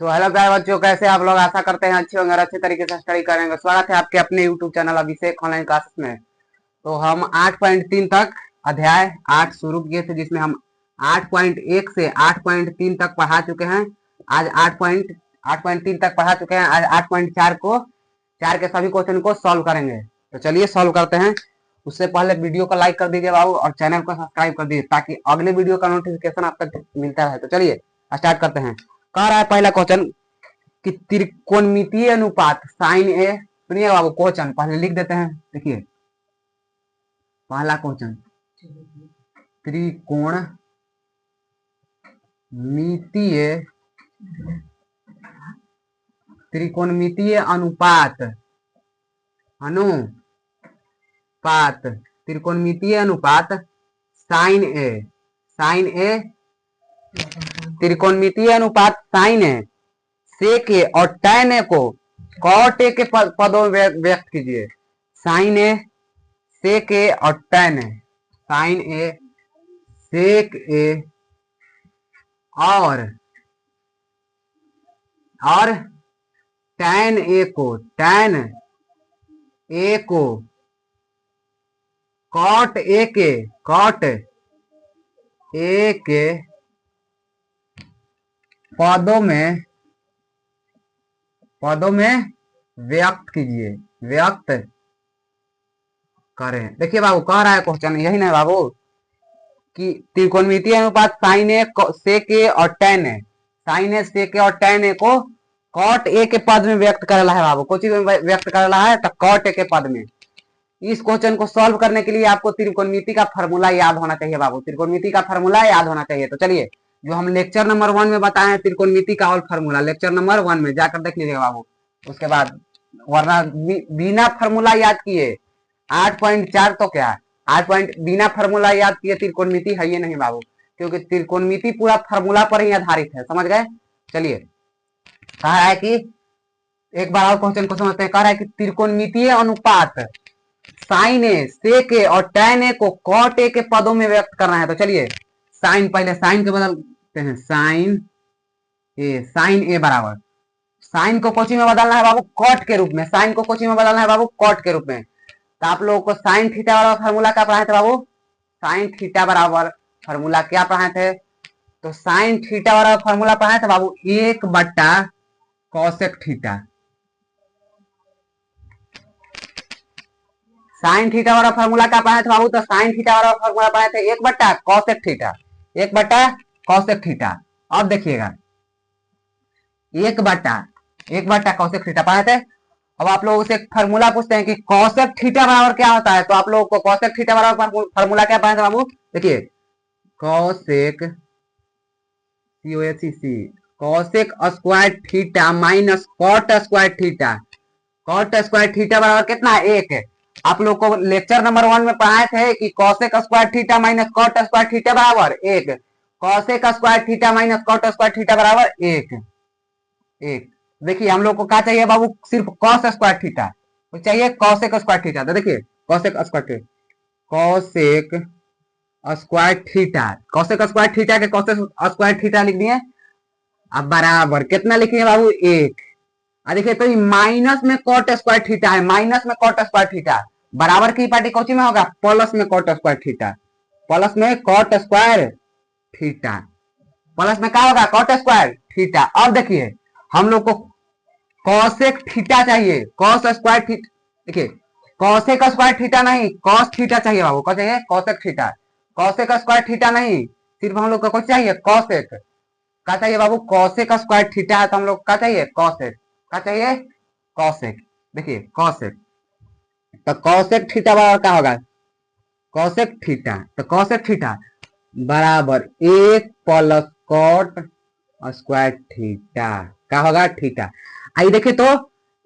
तो हेलो प्यारे बच्चों, कैसे आप लोग? आशा करते हैं अच्छे होंगे और अच्छे तरीके से स्टडी करेंगे। स्वागत है आपके अपने यूट्यूब चैनल अभिषेक ऑनलाइन क्लासेस में। तो हम 8.3 तक अध्याय 8 शुरू किए थे, जिसमें हम 8.1 से 8.3 तक पढ़ा चुके हैं। आज 8.3 तक पढ़ा चुके हैं। आज 8.4 को 4 के सभी क्वेश्चन को सॉल्व करेंगे। तो चलिए सॉल्व करते हैं। उससे पहले वीडियो को लाइक कर दीजिए बाबू और चैनल को सब्सक्राइब कर दीजिए ताकि अगले वीडियो का नोटिफिकेशन आप तक मिलता रहे। तो चलिए स्टार्ट करते हैं। कह रहा है पहला क्वेश्चन कि त्रिकोणमितीय अनुपात साइन ए। सुनिए बाबू, क्वेश्चन पहले लिख देते हैं। देखिए पहला क्वेश्चन, त्रिकोणमितीय अनुपात साइन ए त्रिकोणमितीय अनुपात साइन ए सेक ए और टैन ए को कॉट ए के पदों में व्यक्त कीजिए। साइन ए, सेक ए और टैन ए। साइन ए, सेक ए और टैन ए को कॉट ए के पदों में व्यक्त कीजिए, व्यक्त करें। देखिए बाबू, कह रहा है क्वेश्चन यही ना बाबू कि त्रिकोणमितीय अनुपात साइन ए, सेक ए और टैन ए। साइन ए, सेक ए और टैन ए को कॉट ए के पद में व्यक्त कर रहा है बाबू। कोई चीज में व्यक्त कर रहा है तो कॉट ए के पद में। इस क्वेश्चन को सॉल्व करने के लिए आपको त्रिकोणमिति का फॉर्मूला याद होना चाहिए बाबू। त्रिकोणमिति का फॉर्मूला याद होना चाहिए। तो चलिए, जो हम लेक्चर नंबर 1 में बताए हैं त्रिकोणमिति का और फॉर्मूला, लेक्चर नंबर 1 में जाकर देख लीजिएगा बाबू। उसके बाद वरना बिना फॉर्मूला याद किए 8.4 तो क्या 8 बिना फॉर्मूला याद किए त्रिकोणमिति है ये नहीं बाबू, क्योंकि त्रिकोणमिति पूरा फॉर्मूला पर ही आधारित है। समझ गए? चलिए, कहा है कि एक बार और क्वेश्चन को समझते हैं। कह रहा है कि त्रिकोणमितीय अनुपात साइन ए, सेक ए और टैन ए को कॉट ए के पदों में व्यक्त करना है। तो चलिए साइन, पहले साइन के बदलते हैं। साइन ए बराबर, साइन को कोची में बदलना है बाबू कॉट के रूप में। साइन को कोची में बदलना है बाबू कॉट के रूप में। तो आप लोगों को साइन थीटा बराबर फार्मूला क्या पढ़ाए थे बाबू? साइन थीटा बराबर फार्मूला क्या पढ़ाए थे? तो साइन थीटा बराबर फार्मूला पढ़ाए थे बाबू 1/कॉसेक थीटा। साइन थीटा वाला फार्मूला क्या पढ़ाए थे बाबू? तो साइन थीटा वाला फार्मूला पढ़ाए थे 1/कॉसेक थीटा। 1/कॉसेक थीटा। अब देखिएगा 1/कॉसेक थीटा पढ़ाए थे। अब आप लोगों से फार्मूला पूछते हैं कि कॉसेक थीटा बराबर क्या होता है। तो आप लोगों को कॉसेक थीटा बराबर फार्मूला क्या पढ़ाए थे बाबू? देखिए cosec square theta minus cot square theta. Cot square theta बराबर कितना? 1। आप लोग को लेक्चर नंबर 1 में पढ़ाए थे कि cosec square theta minus cot square theta बराबर 1। Cosec square theta minus cot square theta बराबर 1। देखिए हम लोग को क्या चाहिए बाबू? सिर्फ कॉस स्क्वायर थीटा तो चाहिए, कॉसेक स्क्वायर थीटा। तो देखिए कॉसेक स्क्वायर के कॉसेक स्क्वायर थीटा लिख दिए। अब बराबर कितना लिखिए बाबू? 1। देखिए तो माइनस में कॉट स्क्वायर थीटा है, माइनस में कॉट स्क्वायर थीटा बराबर की पार्टी कौची में होगा? प्लस में कॉट स्क्वायर थीटा। प्लस में कॉट स्क्वायर थीटा, प्लस में क्या होगा? Cot square theta. अब देखिए हम लोग को कॉसेक थीटा चाहिए, कॉस स्क्वायर थीटा। देखिए कॉसेक स्क्वायर थीटा नहीं, कॉस थीटा चाहिए बाबू। क्या चाहिए? Cosec theta. Cosec square theta नहीं, सिर्फ हम लोग को कुछ चाहिए कॉसेक। क्या चाहिए बाबू? कॉसेक स्क्वायर थीटा है तो हम लोग क्या चाहिए? कॉसेक। क्या चाहिए? कॉसेक। देखिए कॉसेक, तो कॉसेक थीटा बराबर क्या होगा? Cosec theta. तो कॉसेक थीटा बराबर 1 प्लस कॉट स्क्वायर थीटा। क्या होगा? थीटा। आई देखिए तो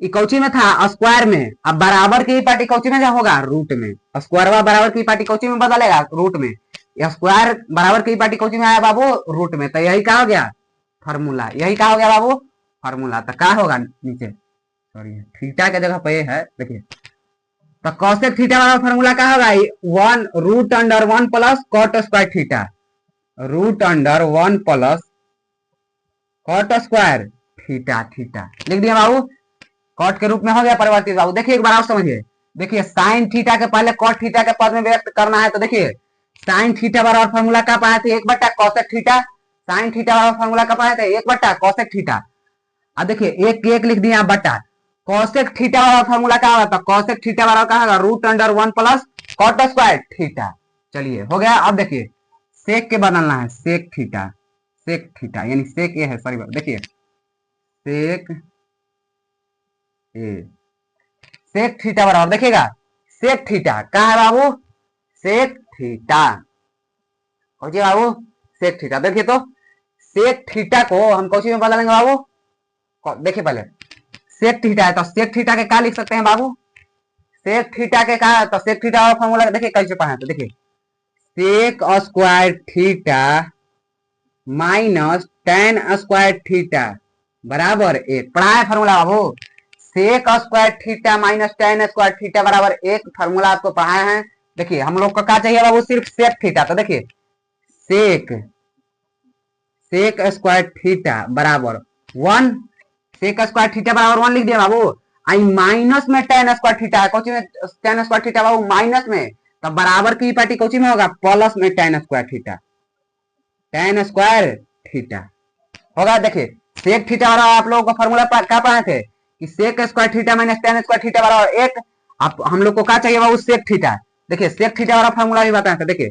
कौची में था? स्क्वायर में। अब बराबर की पार्टी कौची में होगा? रूट में। स्क्वायर बराबर की पार्टी कौची में बदलेगा? रूट में। स्क्वायर बराबर की पार्टी कौची में आया बाबू? रूट में। तो यही क्या हो गया? फार्मूला। यही क्या हो गया बाबू? फार्मूला। तो क्या होगा नीचे? सॉरी, थीटा के जगह पे है। देखिए तो कॉसेक थीटा वाला फार्मूला क्या होगा? 1 root under 1 plus cot square theta. Root under 1 plus cot square theta theta लिख दिया बाबू, कॉट के रूप में हो गया परिवर्तित बाबू। देखिए एक बार आप समझिए, देखिए साइन थीटा के पहले कॉट थीटा के पद में व्यक्त करना है, तो देखिए साइन थीटा बराबर फॉर्मूला क्या पाए थे, 1/cosec थीटा। साइन थीटा बराबर फॉर्मूला क्या पाए थे, 1/cosec थीटा। अब देखिए एक एक लिख दिया बटा, cosec थीटा वाला फॉर्मूला क्या होगा, cosec थीटा बराबर क्या होगा, √1 प्लस cot स्क्वायर थीटा। चलिए हो गया। अब देखिए सेक के बदलना है, सेक थीटा, सेक थीटा यानी सेक ए है, सॉरी देखिए सेक ए, सेक थीटा बराबर देखिएगा सेक थीटा क्या है बाबू, सेक थीटा हो जी बाबू, सेक थीटा। देखिए तो सेक थीटा को हम कौन में बदलेंगे बाबू, देखिए पहले सेक थीटा है तो सेक थीटा के क्या लिख सकते हैं बाबू, सेक थीटा के क्या है, तो सेक थीटा का फॉर्मूला देखिए कैसे पढ़ा है, तो देखिए sec square theta minus tan square theta बराबर 1, पढ़ा है फॉर्मूला बाबू। Sec square theta minus tan square theta बराबर 1 फॉर्मूला आपको पढ़ाए हैं। देखिए हम लोग को क्या चाहिए बाबू, सिर्फ सेक थीटा, तो देखिए सेक सेक स्क्वायर थीटा बराबर 1, सेक स्क्वायर थीटा बराबर 1 लिख दिया बाबू। आई माइनस में tan स्क्वायर थीटा है, कोची में tan स्क्वायर थीटा बाबू माइनस में, तब बराबर की पार्टी कोची में होगा, प्लस में tan square theta, tan square theta होगा। देखिए सेक थीटा बराबर आप लोगों को फॉर्मूला क्या पढ़े थे कि sec square theta minus tan square theta बराबर 1। अब हम लोग को क्या चाहिए बाबू, सेक थीटा। देखिए सेक थीटा वाला फॉर्मूला भी बताया था, देखिए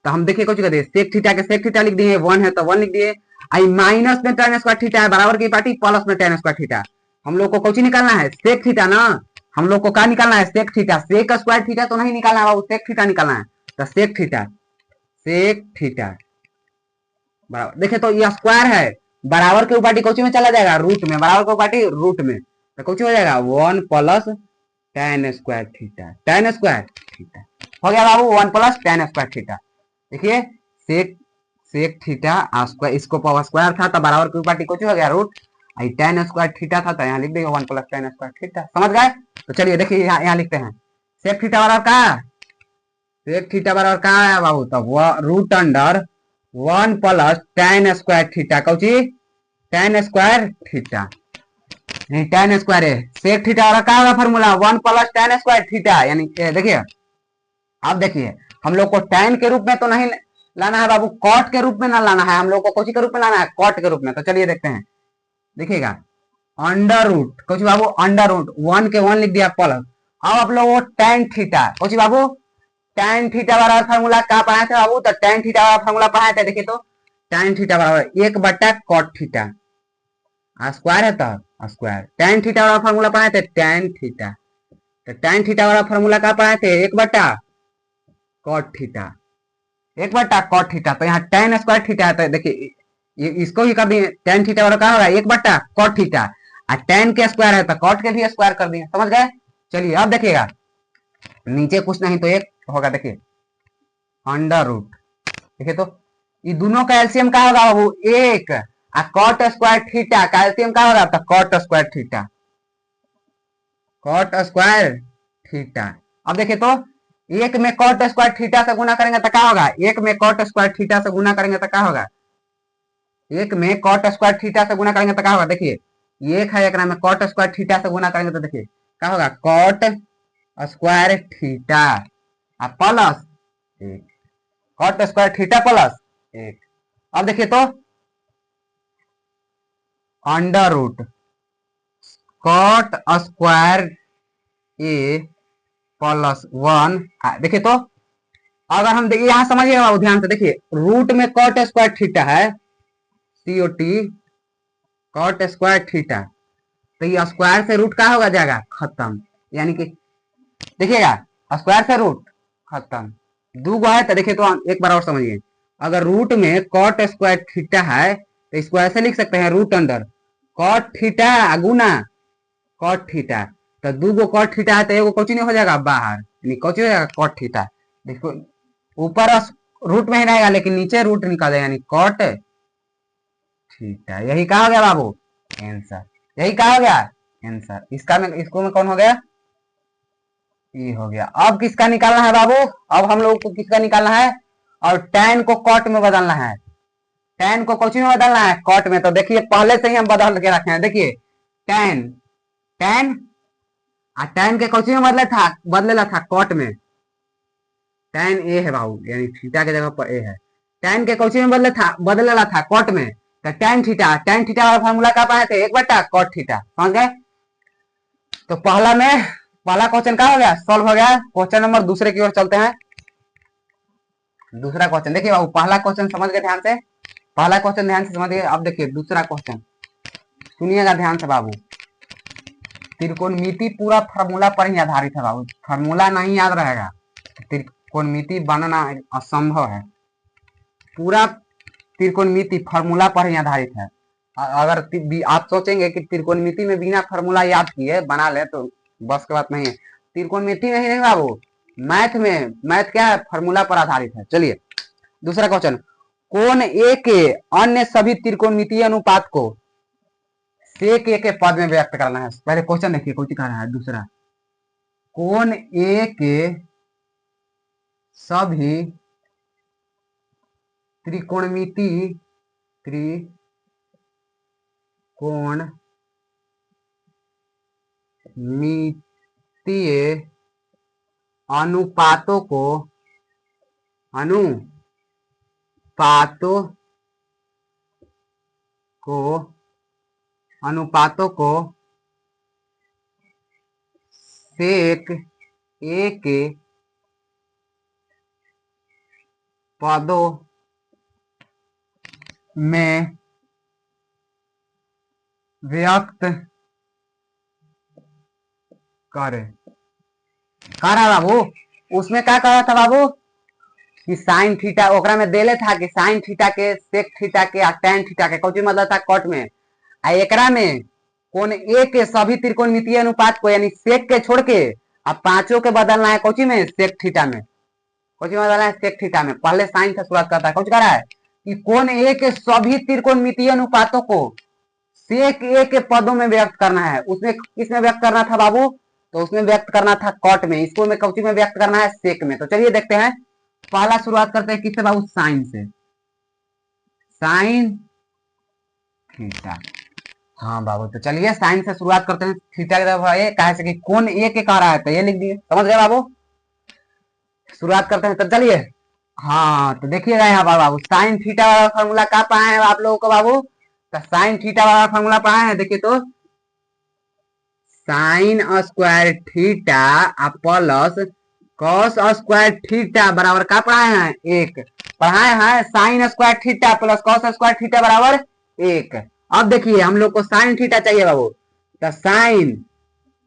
तो हम देखिए कुछ कर सेक थीटा के सेक थीटा लिख दिए, 1 है तो 1 लिख दिए। आई माइनस में tan स्क्वायर थीटा है बराबर की पार्टी प्लस में tan स्क्वायर थीटा। हम लोग को कुछ निकालना है, सेक थीटा ना, हम लोग को क्या निकालना है, sec theta. Sec square theta तो नहीं निकालना है बाबू, सेक थीटा निकालना है, तो सेक थीटा, सेक थीटा बराबर। देखिए तो ये स्क्वायर है, बराबर के ऊपर कोची में चला जाएगा, रूट में, बराबर के ऊपर रूट में, तो कोची हो जाएगा 1 plus tan square theta, tan square theta हो गया बाबू, 1 प्लस tan स्क्वायर थीटा। देखिए सेक सेक थीटा स्क्वायर, इसको पावर स्क्वायर था तो बराबर के ऊपर कुछ हो गया रूट, आई tan स्क्वायर थीटा था तो यहाँ लिख देंगे 1 प्लस tan स्क्वायर थीटा, समझ गए। तो चलिए देखिए यहाँ लिखते हैं सेक थीटा बराबर का, सेक थीटा बराबर का है बाबू, तो √1 plus tan square theta, Cauchy tan square theta, नहीं tan स्क्वायर है, सेक थीटा वाला क्या होगा formula, 1 plus tan square theta. यानी देखिए अब देखिए हम लोग को tan के रूप में तो नहीं लाना है बाबू, कॉट के रूप में ना लाना है, हम लोग को कोची के रूप में लाना है, कॉट के रूप में। तो चलिए देखते हैं, देखिएगा अंडर रूट, कुछ बाबू अंडर रूट 1 के 1 लिख दिया प्लस। अब आप लोगों को tan थीटा, कुछ बाबू tan थीटा बराबर फॉर्मूला क्या पढ़ाए थे बाबू, तो tan थीटा बराबर फॉर्मूला पढ़ाए थे। देखिए तो tan थीटा बराबर 1/cot थीटा, स्क्वायर है तो स्क्वायर, tan थीटा बराबर फॉर्मूला पढ़ाए थे tan थीटा, तो tan थीटा बराबर फॉर्मूला क्या पढ़ाए थे, 1/cot थीटा, 1/cot थीटा। तो यहाँ tan स्क्वायर थीटा है, तो देखिए ये इसको भी कर दिए, tan थीटा बराबर क्या होगा 1/cot थीटा, और tan के स्क्वायर है तो cot के भी स्क्वायर कर दिए, समझ गए। चलिए अब देखिएगा नीचे कुछ नहीं तो एक होगा, देखिए अंडर रूट, देखिए तो ये दोनों का एलसीएम क्या होगा बाबू 1, और cot स्क्वायर थीटा का एलसीएम क्या होगा, तो cot square theta, cot square theta. अब देखिए तो एक में cot स्क्वायर थीटा से गुना करेंगे तो क्या होगा, एक में cot स्क्वायर थीटा से गुना करेंगे तो क्या होगा, एक में cot स्क्वायर थीटा से गुना करेंगे तो क्या होगा, देखिए ये एक है, एक में cot स्क्वायर थीटा से गुना करेंगे तो देखिए क्या होगा, cot square theta plus 1, cot square theta plus 1। अब देखिए तो under root cot square A plus 1, देखिए तो अगर हम देखिए यहां समझिएगा बाबू ध्यान से, देखिए रूट में cot स्क्वायर थीटा है, COT cot स्क्वायर थीटा, तो ये स्क्वायर से रूट क्या होगा जाएगा खत्म, यानी कि देखिएगा स्क्वायर से रूट खत्म, दो गो है तो देखिए तो एक बार और समझिए, अगर रूट में cot स्क्वायर थीटा है तो इसको ऐसे लिख सकते हैं, रूट अंडर cot थीटा गुना cot थीटा, तो दो गो cot थीटा है तो एगो कोची नहीं हो जाएगा बाहर, यानी कोची हो जाएगा cot थीटा। देखो ऊपर रूट में ही रहेगा लेकिन नीचे रूट निकल जाएगा, यानी cot थीटा। यही कहा हो गया बाबू आंसर, यही कहा हो गया आंसर। इसका में इसको में कौन हो गया, ये हो गया। अब किसका निकालना है बाबू, अब हम लोग को किसका निकालना है, और tan को cot में बदलना है, टेन को कोची में बदलना है, कॉट में। तो देखिए पहले से ही हम बदल के रखे हैं, देखिए टेन, टेन टेन के कोची में बदलेला था कॉट में। टेन ए है बाबू, यानी थीटा के जगह पर ए है। टेन के कोची में बदलेला था कॉट में। तो टेन थीटा, टेन थीटा वाला फार्मूला कहाँ पाए थे, 1 बटा कॉट थीटा, समझ गए। तो पहला क्वेश्चन क्या हो गया, सॉल्व हो गया। क्वेश्चन नंबर दूसरे की ओर चलते हैं। दूसरा क्वेश्चन देखिए बाबू, पहला क्वेश्चन समझ गए ध्यान से, पहला क्वेश्चन ध्यान से समझिए। अब देखिए दूसरा क्वेश्चन, सुनिएगा ध्यान से बाबू। त्रिकोणमिति पूरा फार्मूला पर ही आधारित है बाबू, फार्मूला नहीं याद रहेगा त्रिकोणमिति बनना असंभव है। पूरा त्रिकोणमिति फार्मूला पर ही आधारित है। अगर आप सोचेंगे कि त्रिकोणमिति में बिना फार्मूला याद किए बना ले तो बस की बात नहीं है। त्रिकोणमिति में ही नहीं बाबू, मैथ में, मैथ क्या है, फार्मूला पर आधारित है। चलिए दूसरा क्वेश्चन, कोण ए के अन्य सभी त्रिकोणमितीय अनुपात को सेक ए के पद में व्यक्त करना है। पहले क्वेश्चन देखिए कुछ कह रहा है। दूसरा, कोण ए के सभी त्रिकोणमितीय अनुपातों को सेक ए के पदों में व्यक्त करे। कह रहा बाबू, उसमें क्या कह रहा था बाबू कि साइन थीटा, ओकरा में देले था कि साइन थीटा के, सेक थीटा के, टेन थीटा के, कौन मतलब था कॉट में। एकरा में कोण ए के सभी त्रिकोणमितीय अनुपात को, यानी सेक के छोड़ के अब पांचों के बदलना है कोची में, सेक थीटा में। कोची में बदलना है, सेक थीटा में। पहले साइन से शुरुआत करता है, कुछ कर रहा है कि कोण ए के सभी त्रिकोणमितीय अनुपातों को सेक ए के पदों में व्यक्त करना है। उसमें किसमें व्यक्त करना था बाबू, तो उसमें व्यक्त करना था कॉट में, इसको में कौची में व्यक्त करना है, सेक में। तो चलिए देखते हैं, पहला शुरुआत करते हैं किससे बाबू, साइन से। साइन थीटा, हाँ बाबू, तो चलिए साइन से शुरुआत करते हैं। थीटा की तरफ ये कहे से कि कोण ए के कह रहा है, तो ये लिख दिए, समझ गए बाबू। शुरुआत करते हैं, तो चलिए। हाँ तो देखिएगा यहाँ पर बाबू, साइन थीटा वाला फॉर्मूला कहाँ पाए हैं आप लोगों को बाबू, तो साइन थीटा वाला फॉर्मूला पाए हैं। देखिए तो sign square theta plus cos square theta बराबर क्या पढ़ाए हैं, 1 पढ़ाए हैं। Sine square theta plus cos square theta बराबर 1। अब देखिए हम लोग को साइन थीटा चाहिए बाबू, तो साइन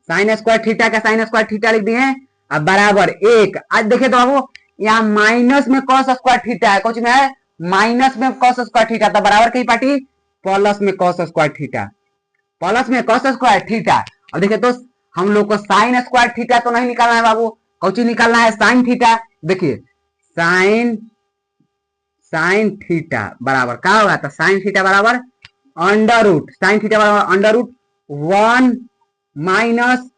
स्क्वायर थीटा का साइन स्क्वायर थीटा लिख दिए, अब बराबर 1। आज देखिए तो बाबू, यहाँ माइनस में कॉस स्क्वायर थीटा है, कुछ में है माइनस में कॉस स्क्वायर थीटा, तो बराबर की पार्टी प्लस में कॉस स्क्वायर थीटा, प्लस में कॉस स्क्वायर थीटा। अब देखिए तो हम लोग को साइन स्क्वायर थीटा तो नहीं निकालना है बाबू, कौची निकालना है, साइन थीटा। देखिए साइन थीटा बराबर क्या होगा, तो साइन थीटा बराबर अंडर रूट, साइन थीटा बराबर under root 1 minus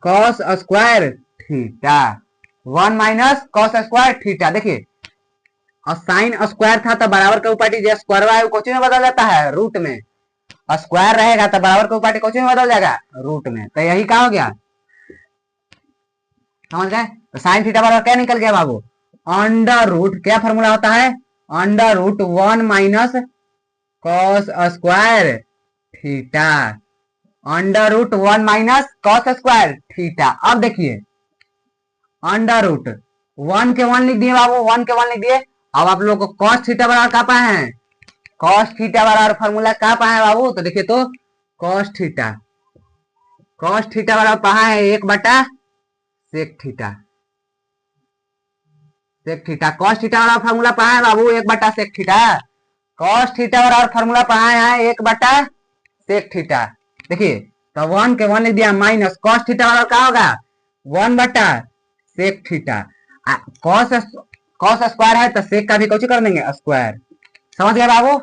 cos square theta, 1 minus cos square theta. देखिए और साइन स्क्वायर था तो बराबर के ऊपर जो स्क्वायर है वो कोची में बदल जाता है, रूट में। स्क्वायर रहेगा तो बराबर के ऊपर कोची में बदल जाएगा, रूट में। तो यही क्या हो गया, समझ गए। तो साइन थीटा बराबर क्या निकल गया बाबू, अंडर रूट, क्या फॉर्मूला होता है, under root 1 minus cos square theta, under root 1 minus cos square theta. अब देखिए अंडर रूट 1 के 1 लिख दिए बाबू, 1 के 1 लिख दिए। अब आप लोग को कॉस थीटा बराबर क्या पाए हैं, कॉस थीटा बराबर फॉर्मूला क्या पाए हैं बाबू, तो देखिए तो कॉस थीटा बराबर पाए हैं 1 बटा sec theta, sec theta. Cos theta बराबर फॉर्मूला पाए हैं बाबू 1 बटा सेक थीटा, कॉस थीटा बराबर फॉर्मूला पाए हैं 1 बटा सेक थीटा। देखिए तो 1 के 1 लिख दिया, माइनस कॉस थीटा बराबर क्या होगा, 1 बटा सेक थीटा। कॉस स्क्वायर है तो सेक का भी कुछ कर देंगे स्क्वायर, समझ गए बाबू।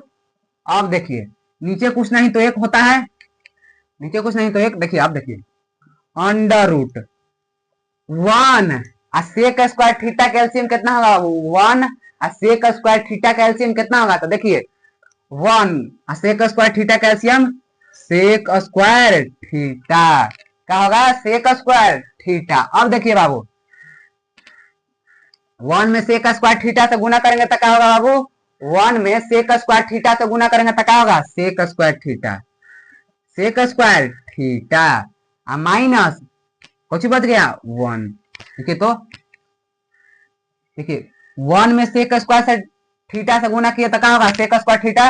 अब देखिए नीचे कुछ नहीं तो 1 होता है, नीचे कुछ नहीं तो 1। देखिए अब देखिए under root 1 sec square theta का एलसीएम कितना होगा बाबू, 1 सेक स्क्वायर थीटा का एलसीएम कितना होगा, तो देखिए 1 sec square theta calcium sec square theta क्या होगा सेक स्क्वायर थीटा। अब देखिए बाबू 1 में सेक स्क्वायर थीटा से गुना करेंगे तो क्या होगा बाबू 1 में सेक स्क्वायर थीटा से गुना करेंगे तो क्या होगा sec square theta sec square theta minus कुछ बच गया 1। देखिए तो देखिए 1 में सेक स्क्वायर से थीटा से गुना किया तो क्या होगा सेक स्क्वायर थीटा।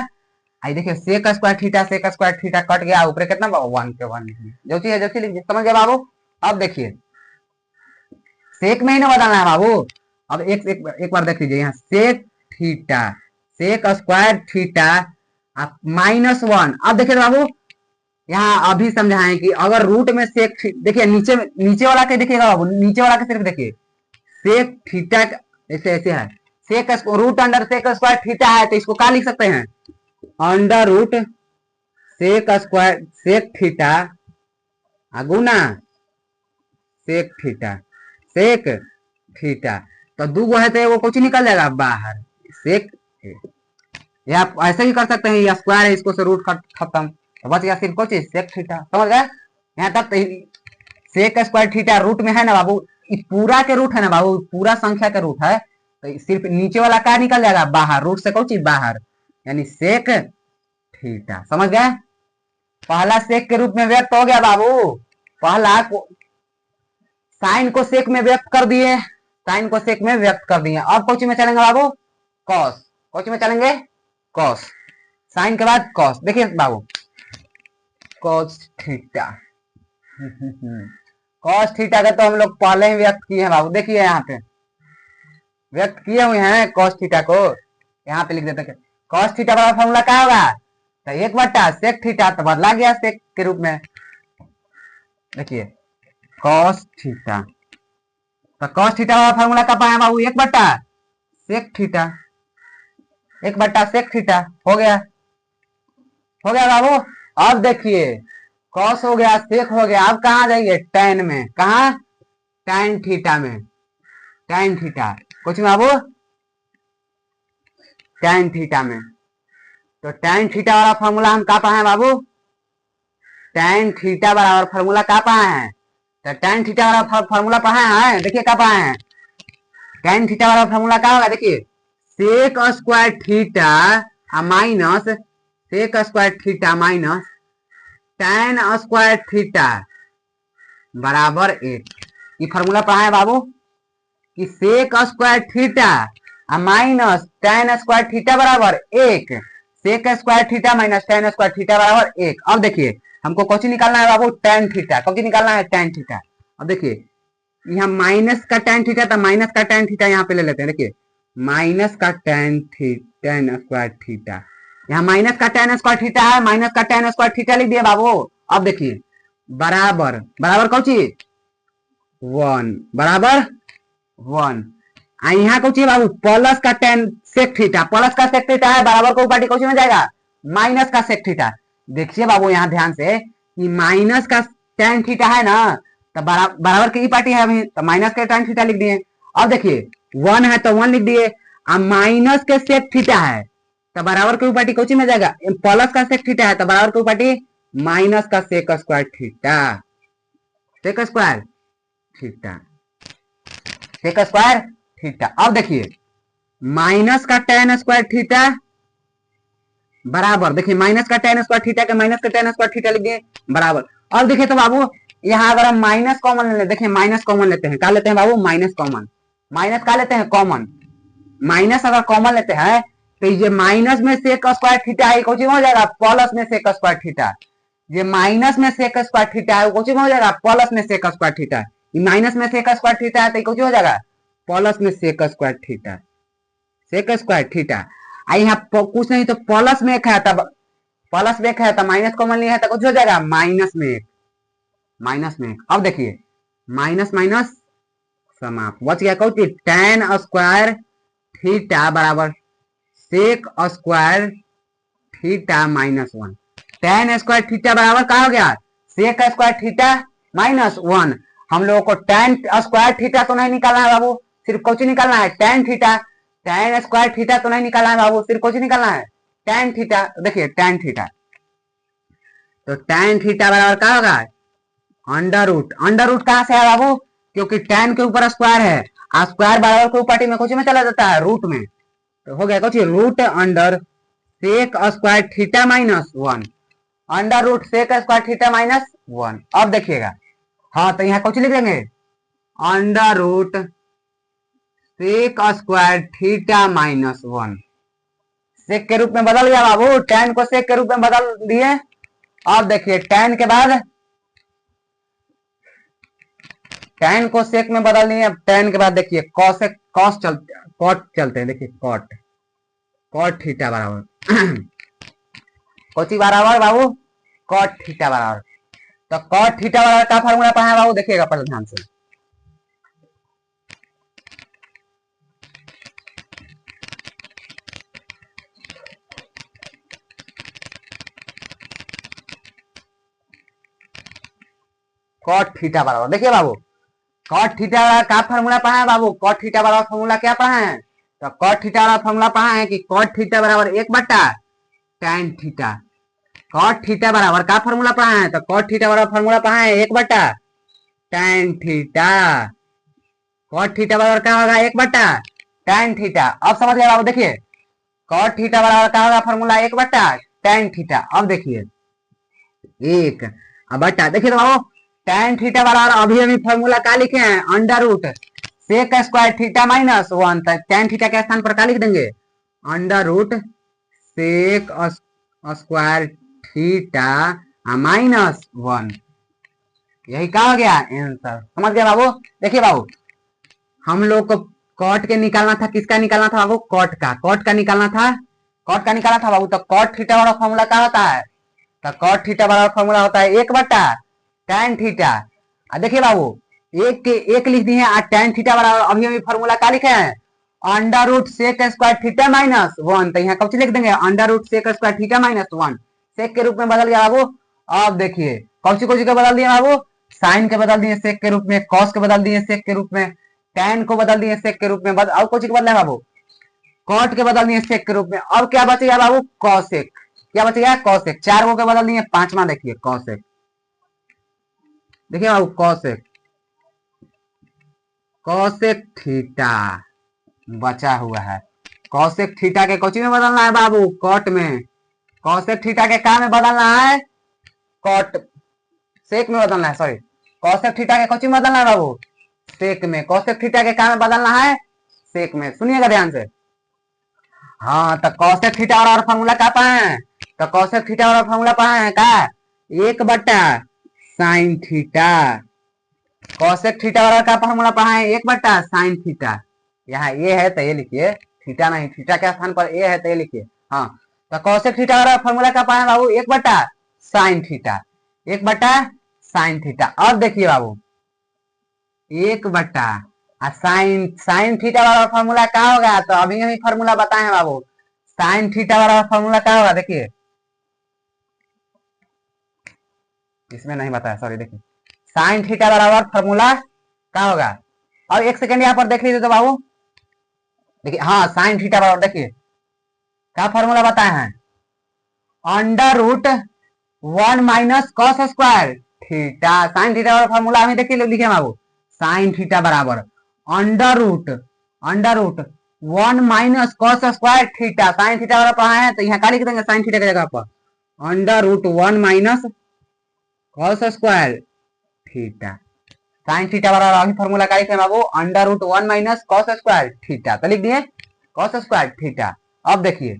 आई देखिए सेक स्क्वायर थीटा कट गया ऊपर कितना 1 के 1 जो चीज है जो चीज समझ गया बाबू। अब देखिए सेक में ही ना बदलना है बाबू। अब एक बार देख लीजिए यहाँ sec theta sec square theta minus 1। अब देखिए बाबू यहाँ अभी समझाएं कि अगर रूट में सेक देखिए नीचे वाला के देखिएगा बाबू नीचे वाला के सिर्फ देखिए सेक थीटा ऐसे ऐसे है sec root under sec square theta है तो इसको क्या लिख सकते हैं under root sec square sec theta गुना सेक थीटा तो दो गो है तो वो कुछ निकल जाएगा बाहर सेक या आप ऐसे ही कर सकते हैं या स्क्वायर है इसको से रूट खत्म तो बच गया सिर्फ कुछ सेक थीटा समझ गए। यहाँ तक सेक स्क्वायर थीटा रूट में है ना बाबू पूरा के रूट है ना बाबू पूरा संख्या के रूट है तो सिर्फ नीचे वाला क्या निकल जाएगा बाहर रूट से कुछ बाहर यानी सेक थीटा समझ गए। पहला सेक के रूप में व्यक्त हो गया बाबू पहला साइन को सेक में व्यक्त कर दिए साइन को सेक में व्यक्त कर दिए। अब कौन में चलेंगे बाबू कॉस कौन में चलेंगे कॉस साइन के बाद कॉस। देखिए बाबू कॉस थीटा कॉस थीटा का तो हम लोग पहले ही व्यक्त किए हैं बाबू। देखिए यहाँ पे व्यक्त किए हुए हैं कॉस थीटा को यहाँ पे लिख देते हैं कॉस थीटा वाला फॉर्मूला क्या होगा तो 1 सेक थीटा तो बदला गया सेक के रूप में। देखिए कॉस थीटा तो कॉस थीटा वाला फॉर्मूला कब आया बाबू 1 सेक थीटा 1 सेक थीटा हो गया बाबू। अब देखिए कॉस हो गया सेक हो गया अब कहाँ जाइए टैन में कहा टैन थीटा में टैन थीटा कुछ में बाबू टैन थीटा में तो टैन थीटा वाला फॉर्मूला हम कहाँ पाए हैं बाबू टैन थीटा बराबर फॉर्मूला कहाँ पाए हैं तो टैन थीटा वाला फॉर्मूला पाए हैं। देखिए कहाँ पाए हैं टैन थीटा वाला फॉर्मूला क्या होगा देखिए sec square theta minus sec square theta minus tan square theta बराबर 1। ये फॉर्मूला पढ़ा है बाबू कि sec square theta minus tan square theta बराबर 1 sec square theta minus tan square theta बराबर 1। अब देखिए हमको कौन निकालना है बाबू टैन थीटा कौन निकालना है टैन थीटा। अब देखिए यहाँ माइनस का टैन थीटा तो माइनस का टैन थीटा यहाँ पे ले लेते हैं। देखिए माइनस का टैन स्क्वायर थीटा यहाँ माइनस का टैन स्क्वायर थीटा है माइनस का टैन स्क्वायर थीटा लिख दिया बाबू। अब देखिए बराबर बराबर कौन चीज 1 बराबर 1 यहाँ कौन चीज बाबू प्लस का टैन सेक थीटा प्लस का सेक थीटा है बराबर को ऊपर कौन में जाएगा माइनस का सेक थीटा। देखिए बाबू यहाँ ध्यान से कि माइनस का टैन थीटा है ना तो बराबर की पार्टी है अभी तो माइनस का टैन थीटा लिख दिए। अब देखिए 1 है तो 1 लिख दिए अब माइनस के सेक थीटा है तो बराबर की पार्टी कौन में जाएगा प्लस का सेक थीटा है तो बराबर की पार्टी माइनस का sec square theta sec square theta sec square theta. अब देखिए माइनस का टैन स्क्वायर थीटा बराबर देखिए माइनस का टैन स्क्वायर थीटा के माइनस का टैन स्क्वायर थीटा लिख दिए बराबर। अब देखिए तो बाबू यहाँ अगर हम माइनस कॉमन ले देखिए माइनस कॉमन लेते हैं क्या लेते हैं बाबू माइनस कॉमन माइनस क्या लेते हैं कॉमन माइनस अगर कॉमन लेते हैं तो ये माइनस में सेक स्क्वायर थीटा है कौन हो जाएगा प्लस में सेक स्क्वायर थीटा ये माइनस में सेक स्क्वायर थीटा है कौन हो जाएगा प्लस में सेक स्क्वायर थीटा माइनस में सेक स्क्वायर थीटा है तो कौन हो जाएगा प्लस में सेक स्क्वायर थीटा यहाँ कुछ नहीं तो प्लस में एक है तब प्लस में एक है तो माइनस कॉमन लिया है तो कुछ हो जाएगा माइनस में एक। अब देखिए माइनस माइनस समाप्त बच गया कौन टैन स्क्वायर थीटा बराबर sec square theta minus 1 tan square theta बराबर क्या हो गया सेक स्क्वायर थीटा माइनस 1। हम लोगों को टैन स्क्वायर थीटा तो नहीं निकालना है बाबू सिर्फ कुछ निकालना है tan theta tan square theta तो नहीं निकालना है बाबू सिर्फ कुछ निकालना है टेन थीटा, देखिए टेन थीटा, तो टेन थीटा बराबर क्या होगा, अंडर रूट। अंडर रूट कहां से है बाबू, क्योंकि टेन के ऊपर स्क्वायर है, स्क्वायर बराबर को पार्टी में कुछ में चला जाता है, रूट में, तो हो गया कुछ root under sec square theta minus one, under root sec square theta minus one. अब देखिएगा, हाँ तो यहाँ कुछ लिख देंगे, under root sec square theta minus one, sec के रूप में बदल गया बाबू, टेन को सेक के रूप में बदल दिए। अब देखिए टेन के बाद, टेन को सेक में बदल दिए, टेन के बाद देखिए कॉस कॉस चलते, कॉट चलते हैं, देखिए कॉट, कॉट थीटा बराबर कोची बराबर बाबू, कॉट थीटा बराबर, तो कॉट थीटा बराबर का फार्मूला पढ़ा है बाबू, देखिएगा पहले ध्यान से, कॉट थीटा बराबर, देखिए बाबू कॉट थीटा का फार्मूला पढ़ा है बाबू, कॉट थीटा बराबर फार्मूला क्या पढ़ा है, तो कॉट थीटा बराबर फार्मूला पढ़ा है कि कॉट थीटा बराबर एक बट्टा टेन थीटा, कॉट थीटा बराबर का फार्मूला पढ़ा है, तो कॉट थीटा बराबर फार्मूला पढ़ा है एक बट्टा टेन थीटा, कॉट थीटा बराबर क्या होगा, एक बट्टा टेन थीटा। अब समझ गए बाबू, देखिए कॉट थीटा बराबर क्या होगा फार्मूला, एक बट्टा टेन थीटा। अब देखिए एक, अब बट्टा, देखिए तो बाबू टेन थीटा बराबर अभी अभी फार्मूला क्या लिखे हैं, under root sec square theta minus one, tan theta के स्थान पर क्या लिख देंगे, under root sec square theta minus one, यही क्या हो गया आंसर, समझ गया बाबू। देखिए बाबू हम लोग को कॉट के निकालना था, किसका निकालना था बाबू, कॉट का, कॉट का निकालना था, कॉट का निकालना था बाबू, तो कॉट थीटा वाला फॉर्मूला क्या होता है, तो कॉट थीटा वाला फॉर्मूला होता है एक बट्टा टेन थीटा। देखिए बाबू एक के एक लिख दिए हैं, टेन थीटा बराबर अभी अभी फॉर्मूला क्या लिखे हैं, under root sec square theta minus one, तो यहाँ कब लिख देंगे, under root sec square theta minus one, sec के रूप में बदल गया बाबू। अब देखिए कौन सी के बदल दिए बाबू, साइन के बदल दिए सेक के रूप में, कॉस के बदल दिए सेक के रूप में, टेन को बदल दिए सेक के रूप में, अब कुछ बदला है बाबू, कॉट के बदल दिए सेक के रूप में। अब क्या बचेगा बाबू, कॉसेक, क्या बचेगा कॉसेक, चार को के बदल दिए, पांचवा देखिए कॉसेक, देखिए बाबू कॉसेक, कॉसेक थीटा बचा हुआ है, कॉसेक थीटा के कोची में बदलना है बाबू, कॉट में, कॉसेक थीटा के क्या में बदलना है, कॉट सेक में बदलना है, सॉरी कॉसेक थीटा के कोची में बदलना है बाबू, सेक में, कॉसेक थीटा के क्या में बदलना है, सेक में, सुनिएगा ध्यान से। हाँ तो कॉसेक थीटा और फॉर्मूला क्या पाए हैं, तो कॉसेक थीटा और फॉर्मूला पाए हैं क्या, एक बट्टा साइन थीटा, कॉसेक थीटा और का फॉर्मूला पढ़ा है एक बट्टा साइन थीटा, यहाँ ए है तो ये लिखिए, थीटा नहीं, थीटा के स्थान पर ए है तो ये लिखिए। हाँ तो कॉसेक थीटा और फॉर्मूला क्या पाए बाबू, एक बट्टा साइन थीटा, एक बट्टा साइन थीटा। अब देखिए बाबू एक बट्टा साइन, साइन थीटा वाला फॉर्मूला क्या होगा, तो अभी अभी फॉर्मूला बताए बाबू, साइन थीटा वाला फॉर्मूला क्या होगा, देखिए इसमें नहीं बताया, सॉरी, देखिए साइन थीटा बराबर फॉर्मूला क्या होगा, और एक सेकंड यहाँ पर देख लीजिए तो बाबू, देखिए हाँ साइन थीटा बराबर, देखिए क्या फॉर्मूला बताए हैं, under root one minus cos square theta, sine theta वाला फॉर्मूला हमें देखिए लिखे बाबू, साइन थीटा बराबर under root one minus cos square theta, sine theta वाला पढ़ा है तो यहाँ क्या लिख देंगे, साइन थीटा की जगह पर under root one minus cos square theta, sine theta बराबर अभी फॉर्मूला क्या लिखे बाबू, under root one minus cos square theta, तो लिख दिए कॉस स्क्वायर थीटा। अब देखिए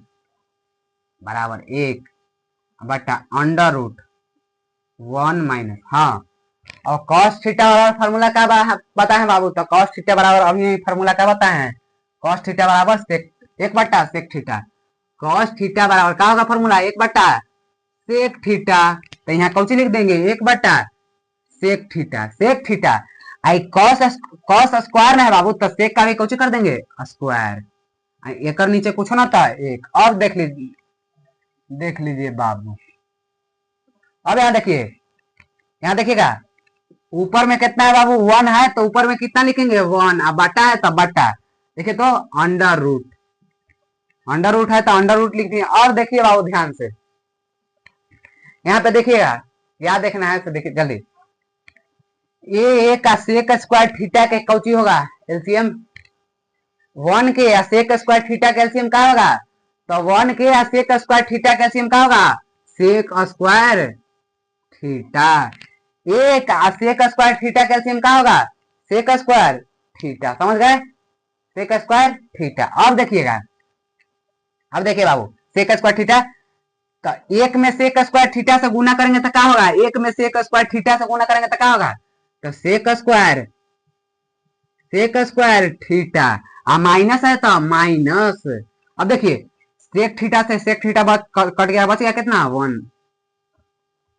बराबर एक बटा अंडर रूट वन माइनस, हाँ और कॉस थीटा बराबर फॉर्मूला क्या बताए हैं बाबू, तो कॉस थीटा बराबर अभी फॉर्मूला क्या बताए हैं, कॉस थीटा बराबर सेक, एक बट्टा सेक थीटा, कॉस थीटा बराबर क्या होगा फॉर्मूला, एक बट्टा सेक थीटा, तो यहाँ कौन सी लिख देंगे, एक बट्टा सेक theta, sec theta, I cos square है बाबू, तो सेक का भी कौन कर देंगे स्क्वायर, एक नीचे कुछ ना था एक। अब देख लीजिए बाबू, अब यहाँ देखिए, यहाँ देखिएगा ऊपर में कितना है बाबू, वन है तो ऊपर में कितना लिखेंगे वन, अब बटा है तो बटा, देखिए तो अंडर रूट अंडर रूट है तो अंडर रूट लिख दिए। और देखिए बाबू ध्यान से, यहाँ पे देखिएगा, क्या देखना है तो देखिए जल्दी। ए का सेक स्क्वायर थीटा के कौची होगा एलसीएम, 1 के या सेक स्क्वायर थीटा का एलसीएम क्या होगा, तो 1 के या सेक स्क्वायर थीटा का एलसीएम क्या होगा, सेक स्क्वायर थीटा। एक सेक स्क्वायर थीटा का एलसीएम क्या होगा, सेक स्क्वायर थीटा। समझ गए, सेक स्क्वायर थीटा। अब देखिएगा, अब देखिए बाबू, सेक स्क्वायर थीटा तो एक में सेक स्क्वायर थीटा से गुना करेंगे तो क्या होगा, एक में सेक स्क्वायर थीटा से गुना करेंगे तो क्या होगा, तो सेक स्क्वायर थीटा, माइनस है तो माइनस। अब देखिए सेक थीटा से सेक थीटा कट गया, बच गया कितना, 1,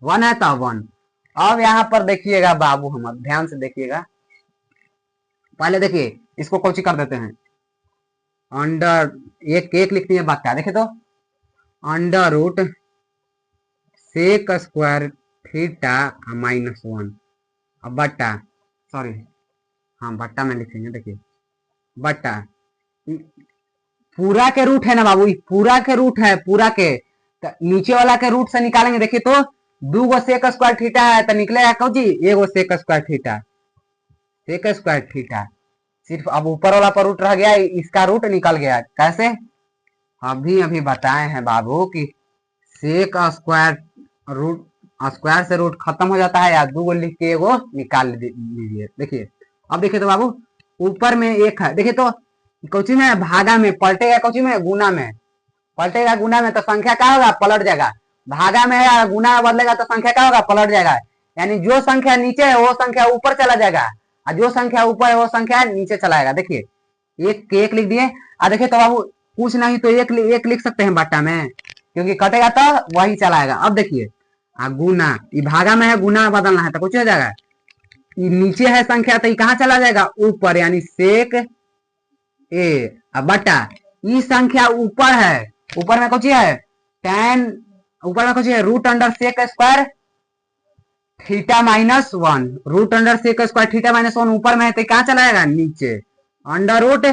1 है तो 1। अब यहाँ पर देखिएगा बाबू, हम ध्यान से देखिएगा, पहले देखिए इसको कोची कर देते हैं, अंडर एक लिखती है बात क्या, देखिए तो under root sec square theta -1, अब बट्टा, सॉरी हाँ बट्टा में लिखेंगे, देखिए बट्टा पूरा के रूट है ना बाबू, पूरा के रूट है, पूरा के तो नीचे वाला के रूट से निकालेंगे। देखिए तो 2 गो सेक स्क्वायर थीटा है तो निकलेगा कौची, 1 गो sec square theta, sec square theta. सिर्फ अब ऊपर वाला पर रूट रह गया, इसका रूट निकल गया। कैसे, अभी बताए हैं बाबू कि सेक स्क्वायर रूट, स्क्वायर से रूट खत्म हो जाता है, या 2 गो लिख के एगो निकाल लीजिए। देखिए अब देखिए तो बाबू, ऊपर में 1 है, देखिए तो कौची में भागा में पलटेगा, कौची में गुना में पलटेगा, गुना में तो संख्या क्या होगा, पलट जाएगा। भागा में या गुना में बदलेगा तो संख्या क्या होगा, पलट जाएगा। यानी जो संख्या नीचे है वो संख्या ऊपर चला जाएगा, और जो संख्या ऊपर है वो संख्या नीचे चला जाएगा। देखिए एक लिख दिए, और देखिए तो बाबू कुछ नहीं तो एक लिख सकते हैं बाटा में, क्योंकि कटेगा तो वही चलाएगा। अब देखिए गुना, ये भागा में है, गुना में बदलना है तो कुछ हो जाएगा, नीचे है संख्या तो ये कहाँ चला जाएगा, ऊपर, यानी सेक ए। अब बटा ये संख्या ऊपर है, ऊपर में कुछ है tan, ऊपर में कुछ है root under sec square theta -1, root under sec square theta -1 ऊपर में है तो कहाँ चला जाएगा, नीचे, under root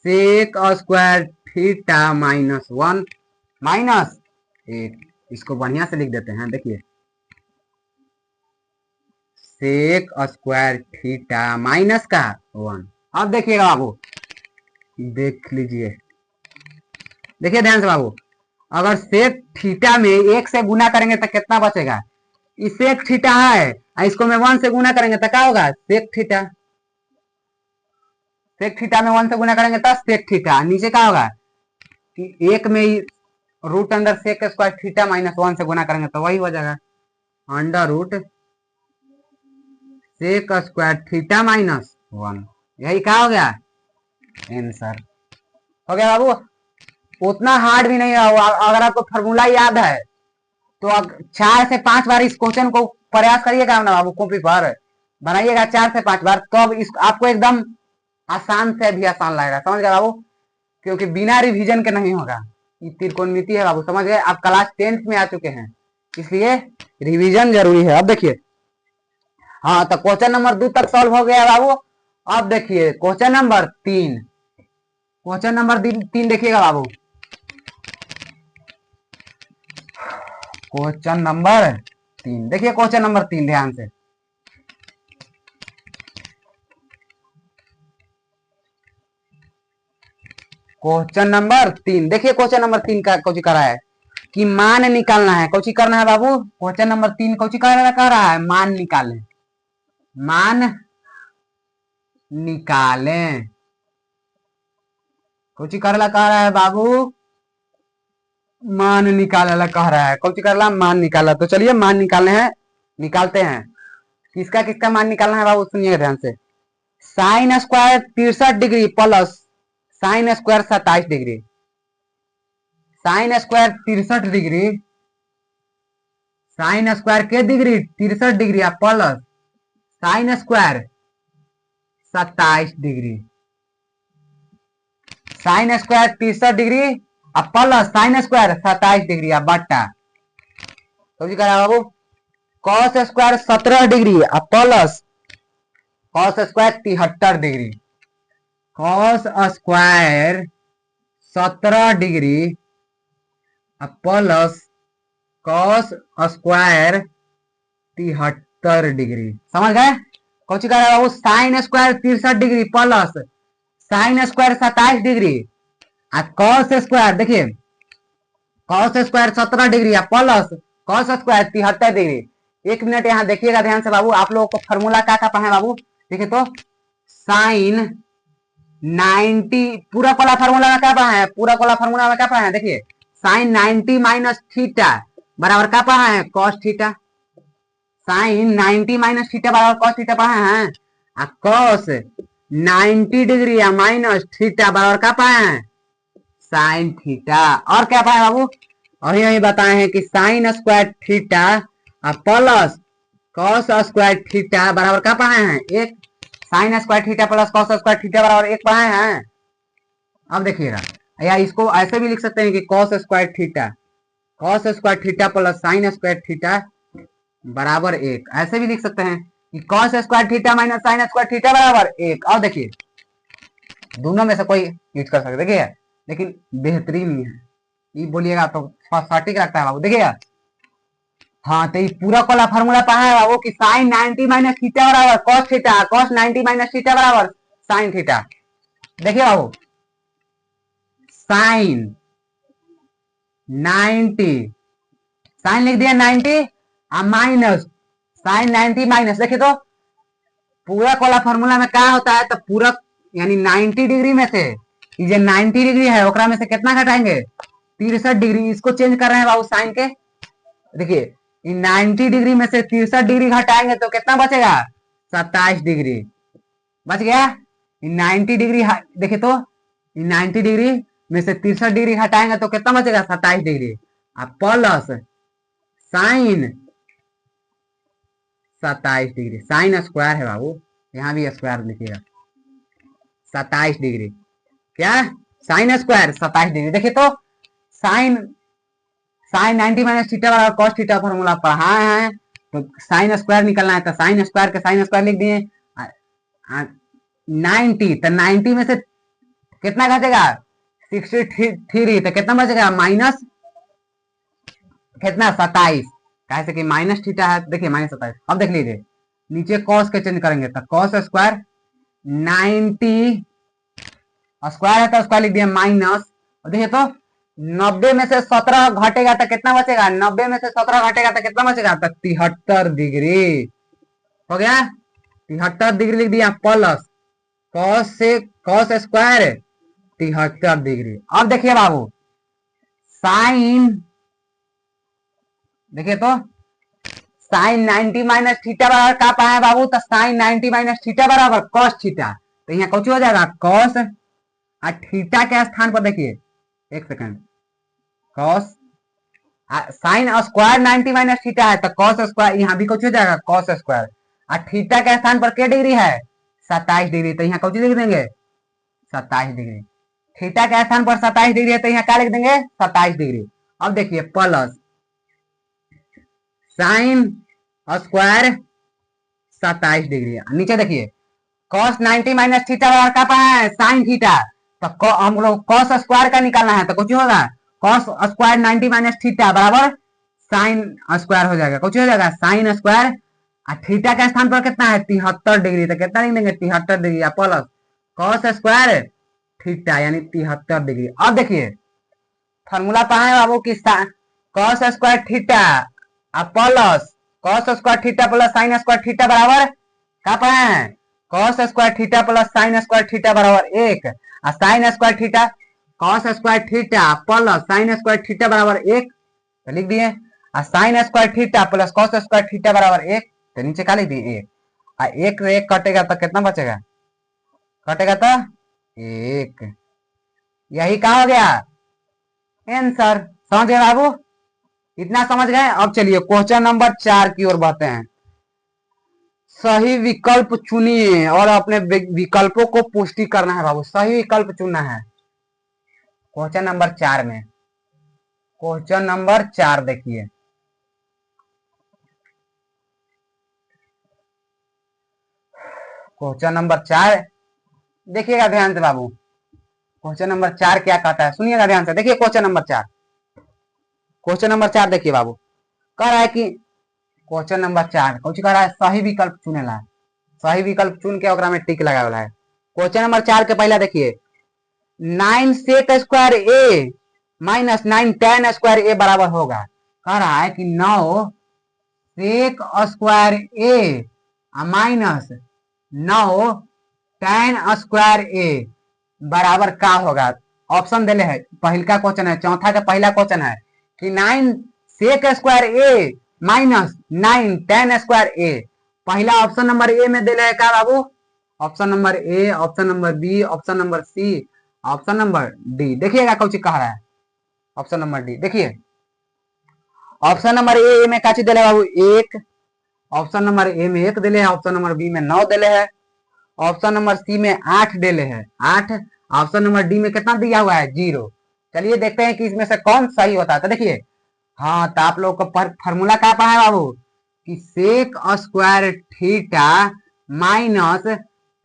sec square theta -1 -1। इसको बढ़िया से लिख देते हैं, देखिए सेक स्क्वायर थीटा -1। अब देखिएगा बाबू, देख लीजिए, देखिए ध्यान से बाबू, अगर सेक थीटा में 1 से गुना करेंगे तो कितना बचेगा, इस सेक थीटा है, इसको में 1 से गुना करेंगे तो क्या होगा, सेक थीटा। सेक थीटा में 1 से गुना करेंगे तो सेक थीटा, नीचे क्या होगा कि 1 में root under sec square theta -1 से गुना करेंगे तो वही हो जाएगा, under root sec square theta -1। यही क्या हो गया आंसर, हो गया बाबू। उतना हार्ड भी नहीं है, अगर आपको फॉर्मूला याद है तो 4 से 5 बार इस क्वेश्चन को प्रयास करिएगा ना बाबू, कॉपी पर बनाइएगा 4 से 5 बार, तो अब इस आपको एकदम आसान से भी आसान लगेगा। समझ गए बाबू, क्योंकि बिना रिवीजन के नहीं होगा। ये त्रिकोणमिति है बाबू, समझ गए, आप क्लास 10th में आ चुके हैं, इसलिए रिवीजन जरूरी है। अब देखिए, हाँ तो क्वेश्चन नंबर 2 तक सॉल्व हो गया बाबू। अब देखिए क्वेश्चन नंबर 3, क्वेश्चन नंबर 3 देखिएगा बाबू, क्वेश्चन नंबर 3 देखिए, क्वेश्चन नंबर 3 ध्यान से, क्वेश्चन नंबर 3 देखिए, क्वेश्चन नंबर 3 का कुछ करा है कि मान निकालना है। कुछ करना है बाबू, क्वेश्चन नंबर 3 कुछ कह रहा है, मान निकालें, मान निकालें, कुछ करला कह रहा है बाबू, मान निकालना कह रहा है, कुछ करला मान निकाला। तो चलिए मान निकालने हैं, निकालते हैं। किसका किसका मान निकालना है बाबू, सुनिएगा ध्यान से। Sine square 63 degree plus sine square 27 degree, sine square 63 degree, sine square के degree 63 degree plus sine square 27 degree, sine square 63 degree plus sine square 27 degree बट्टा, तो जी कह बाबू cos square 17 degree plus cos square 73 degree, cos square 17 degree plus cos square 73 degree. समझ गए? कौन सी कर रहा है वो? Sine square 63 degree plus sine square 27 degree cos square, देखिए cos square 17 degree plus cos square 73 degree. 1 minute यहाँ देखिएगा ध्यान से बाबू, आप लोगों को फॉर्मूला क्या क्या है बाबू? देखिए तो साइन 90 पूरा वाला फॉर्मूला में क्या पढ़ा है? पूरा वाला फॉर्मूला में क्या पढ़ा है? देखिए साइन 90 माइनस थीटा बराबर क्या पढ़ा है? Cos theta. Sine 90 minus theta बराबर कॉस थीटा पढ़ा है। कॉस 90 डिग्री या माइनस थीटा बराबर क्या पाए हैं? Sine theta. और क्या पाए बाबू? और यही बताए हैं कि sine square theta plus cos square theta बराबर क्या पाए हैं? एक। Sine square theta plus cos square theta बराबर एक पाए हैं। अब देखिएगा, या इसको ऐसे भी लिख सकते हैं कि cos square theta plus sine square theta बराबर एक। ऐसे भी लिख सकते हैं कि cos square theta minus sign square theta बराबर एक। और देखिए दोनों में से कोई यूज कर सकते, देखिए लेकिन बेहतरीन ही है। ये बोलिएगा तो सटीक लगता है बाबू। देखिएगा हाँ, तो ये पूरा वाला फार्मूला पढ़ा है बाबू कि साइन 90 माइनस थीटा बराबर cos theta, cos 90 minus theta बराबर साइन थीटा। देखिए बाबू साइन 90 साइन लिख दिया 90 माइनस साइन 90 माइनस, देखिए तो पूरा वाला फॉर्मूला में क्या होता है? तो पूरा यानी 90 डिग्री में से ये 90 डिग्री है ओकरा में से कितना घटाएंगे? 63 डिग्री। इसको चेंज कर रहे हैं बाबू साइन के। देखिए 90 डिग्री में से 63 डिग्री घटाएंगे तो कितना बचेगा? 27 डिग्री बच गया। 90 डिग्री देखिए तो 90 डिग्री में से 63 डिग्री घटाएंगे तो कितना बचेगा? 27 degree plus sign 27 degree. Sine square है बाबू, यहाँ भी स्क्वायर लिखिएगा। 27 डिग्री क्या? Sign square 27 degree. देखिए तो साइन 90 माइनस थीटा बराबर कॉस थीटा फॉर्मूला पढ़ाए हैं, तो साइन स्क्वायर निकलना है तो साइन स्क्वायर के साइन स्क्वायर लिख दिए। 90 तो 90 में से कितना घटेगा? 63 तो कितना बचेगा? माइनस कितना? 27। कैसे कि माइनस थीटा है, देखिए माइनस 27। अब देख लीजिए नीचे कॉस के चेंज करेंगे तो कॉस स्क्वायर 90 स्क्वायर है तो स्क्वायर लिख दिया माइनस। देखिए तो 90 में से 17 घटेगा तो कितना बचेगा? 90 में से 17 घटेगा तो कितना बचेगा? तो 73 डिग्री हो गया। 73 डिग्री लिख दिया प्लस कॉस स्क्वायर 73 डिग्री। अब देखिए बाबू साइन, देखिए तो साइन 90 माइनस थीटा बराबर क्या पाए बाबू? तो साइन 90 माइनस थीटा बराबर कॉस थीटा। तो यहाँ कुछ हो जाएगा कॉस थीटा के स्थान पर देखिए एक second, cos sine square 90 minus theta है तो कॉस स्क्वायर यहाँ भी कुछ हो जाएगा कॉस स्क्वायर। थीटा के स्थान पर क्या डिग्री है? 27 डिग्री। तो यहाँ कुछ लिख देंगे 27 डिग्री। थीटा के स्थान पर 27 डिग्री है तो यहाँ क्या लिख देंगे? 27 डिग्री। अब देखिए प्लस साइन स्क्वायर 27 डिग्री। नीचे देखिए कॉस 90 माइनस थीटा बराबर क्या पाया है? Sine theta. तो हम लोग कॉस स्क्वायर का निकालना है तो कुछ होगा कॉस स्क्वायर 90 माइनस थीटा बराबर साइन स्क्वायर हो जाएगा। कुछ हो जाएगा साइन स्क्वायर थीटा का स्थान पर कितना है? 73 डिग्री। तो कितना लिख देंगे? 73 degree plus cos square theta यानी 73 डिग्री। अब देखिए फॉर्मूला पाए बाबू की cos square theta plus cos square theta plus sine square theta बराबर क्या पाए हैं? Cos square theta plus sine square theta बराबर एक। Sine square theta cos square theta plus sine square theta बराबर एक तो लिख दिए। Sign square theta plus cos square theta बराबर एक तो नीचे क्या लिख दिए? एक। एक एक कटेगा तो कितना बचेगा? कटेगा तो एक। यही क्या हो गया? आंसर। समझ गए बाबू? इतना समझ गए? अब चलिए क्वेश्चन नंबर 4 की ओर बढ़ते हैं। सही विकल्प चुनिए और अपने विकल्पों को पुष्टि करना है बाबू। सही विकल्प चुनना है क्वेश्चन नंबर 4 में। क्वेश्चन नंबर 4 देखिए, क्वेश्चन नंबर 4 देखिएगा ध्यान से बाबू। क्वेश्चन नंबर 4 क्या कहता है, सुनिएगा ध्यान से, देखिए क्वेश्चन नंबर 4। क्वेश्चन नंबर 4 देखिए बाबू, कह रहा है कि क्वेश्चन नंबर 4 कुछ कह रहा है सही विकल्प चुनेला है, सही विकल्प चुन के ओकरा में टिक लगावेला है। क्वेश्चन नंबर 4 के पहला देखिए, 9 sec square A minus 9 tan square ए बराबर होगा। कह रहा है कि 9 sec square A minus 9 tan square ए बराबर का होगा। ऑप्शन दिले है, पहला क्वेश्चन है, चौथा का पहला क्वेश्चन है कि 9 sec square A minus 9 tan square A. पहला ऑप्शन नंबर ए में दिले है का बाबू, option number A, option number B, option number C, option number D. देखिएगा कौन कह रहा है, ऑप्शन नंबर डी देखिए। ऑप्शन नंबर ए में का चीज दिले बाबू 1, ऑप्शन नंबर ए में 1 दिले है, ऑप्शन नंबर बी में 9 दिले है, ऑप्शन नंबर सी में 8 दिले है 8, ऑप्शन नंबर डी में कितना दिया हुआ है 0। चलिए देखते हैं कि इसमें से कौन सही होता है। तो देखिए, हाँ तो आप लोग का फॉर्मूला क्या पढ़ा है बाबू कि sec square theta minus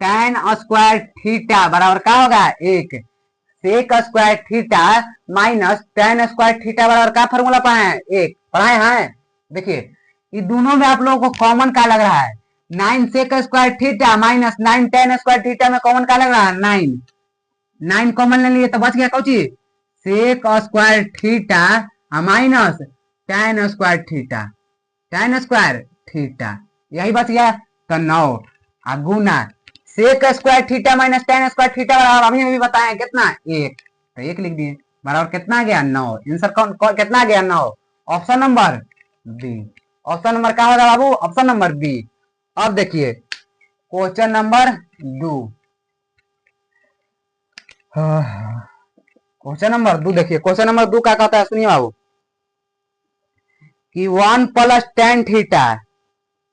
tan square theta बराबर क्या होगा 1। Sec square theta minus tan square theta बराबर क्या फॉर्मूला पढ़ाए हैं 1, पढ़ाए हैं। देखिए ये दोनों में आप लोगों को कॉमन क्या लग रहा है, 9 sec square theta minus 9 tan square theta में कॉमन क्या लग रहा है 9, 9 कॉमन ले लिए तो बच गया कौची sec square theta minus tan square theta, tan square theta यही बच गया। तो 9 गुना sec square theta minus tan square theta बराबर अभी अभी बताए कितना 1, तो 1 लिख दिए बराबर कितना गया 9। आंसर कौन कितना गया 9, option number B. Option number क्या होगा बाबू, ऑप्शन नंबर बी। अब देखिए क्वेश्चन नंबर 2, क्वेश्चन नंबर 2 देखिए, क्वेश्चन नंबर 2 क्या कहता है सुनिए बाबू कि 1 प्लस tan थीटा।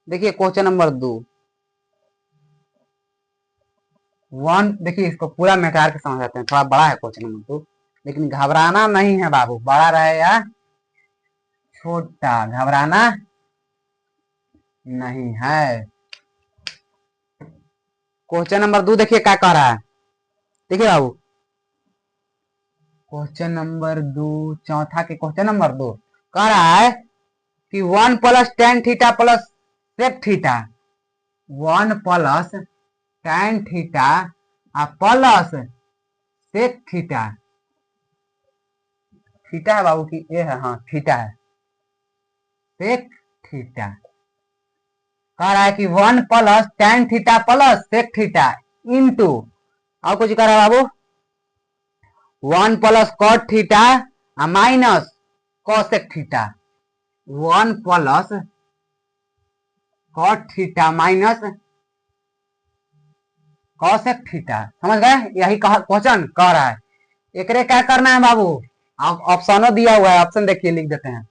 देखिए क्वेश्चन नंबर 2 1, देखिए इसको पूरा मैटर के समझाते हैं, थोड़ा बड़ा है क्वेश्चन नंबर 2, लेकिन घबराना नहीं है बाबू, बड़ा रहे या छोटा घबराना नहीं है। क्वेश्चन नंबर 2 देखिए क्या कह रहा है, देखिए बाबू क्वेश्चन नंबर 2 चौथा के क्वेश्चन नंबर 2 कह रहा है कि 1 plus tan theta plus sec theta, 1 plus tan theta plus sec theta, theta है बाबू की ए है, हाँ थीटा है, सेक थीटा। कह रहा है कि 1 plus tan theta plus sec theta into, और कुछ कह रहा है बाबू 1 plus cot theta minus cosec theta, 1 plus cot theta minus cosec theta. समझ गए, यही क्वेश्चन कह रहा है। एक क्या करना है बाबू, ऑप्शनों दिया हुआ है, ऑप्शन देखिए लिख देते हैं,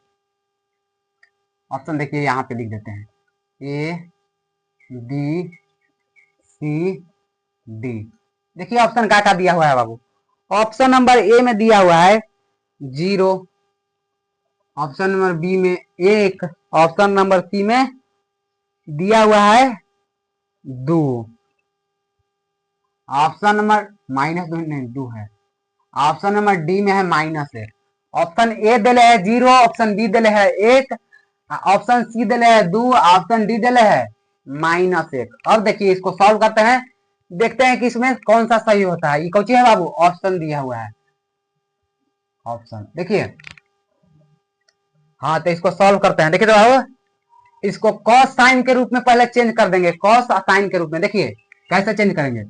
ऑप्शन देखिए यहाँ पे लिख देते हैं ए बी सी डी। देखिए ऑप्शन क्या दिया हुआ है बाबू, ऑप्शन नंबर ए में दिया हुआ है 0, ऑप्शन नंबर बी में 1, ऑप्शन नंबर सी में दिया हुआ है 2, ऑप्शन नंबर माइनस 2 नहीं 2 है, ऑप्शन नंबर डी में है -1। ऑप्शन ए दिले है 0, ऑप्शन बी दिले है 1, ऑप्शन सी दिले है 2, ऑप्शन डी दिले है -1। अब देखिए इसको सॉल्व करते हैं, देखते हैं कि इसमें कौन सा सही होता है। ये कौन है बाबू, ऑप्शन दिया हुआ है, ऑप्शन देखिए। हाँ तो इसको सॉल्व करते हैं, देखिए तो बाबू इसको कॉस साइन के रूप में पहले चेंज कर देंगे, कॉस साइन के रूप में। देखिए कैसे चेंज करेंगे,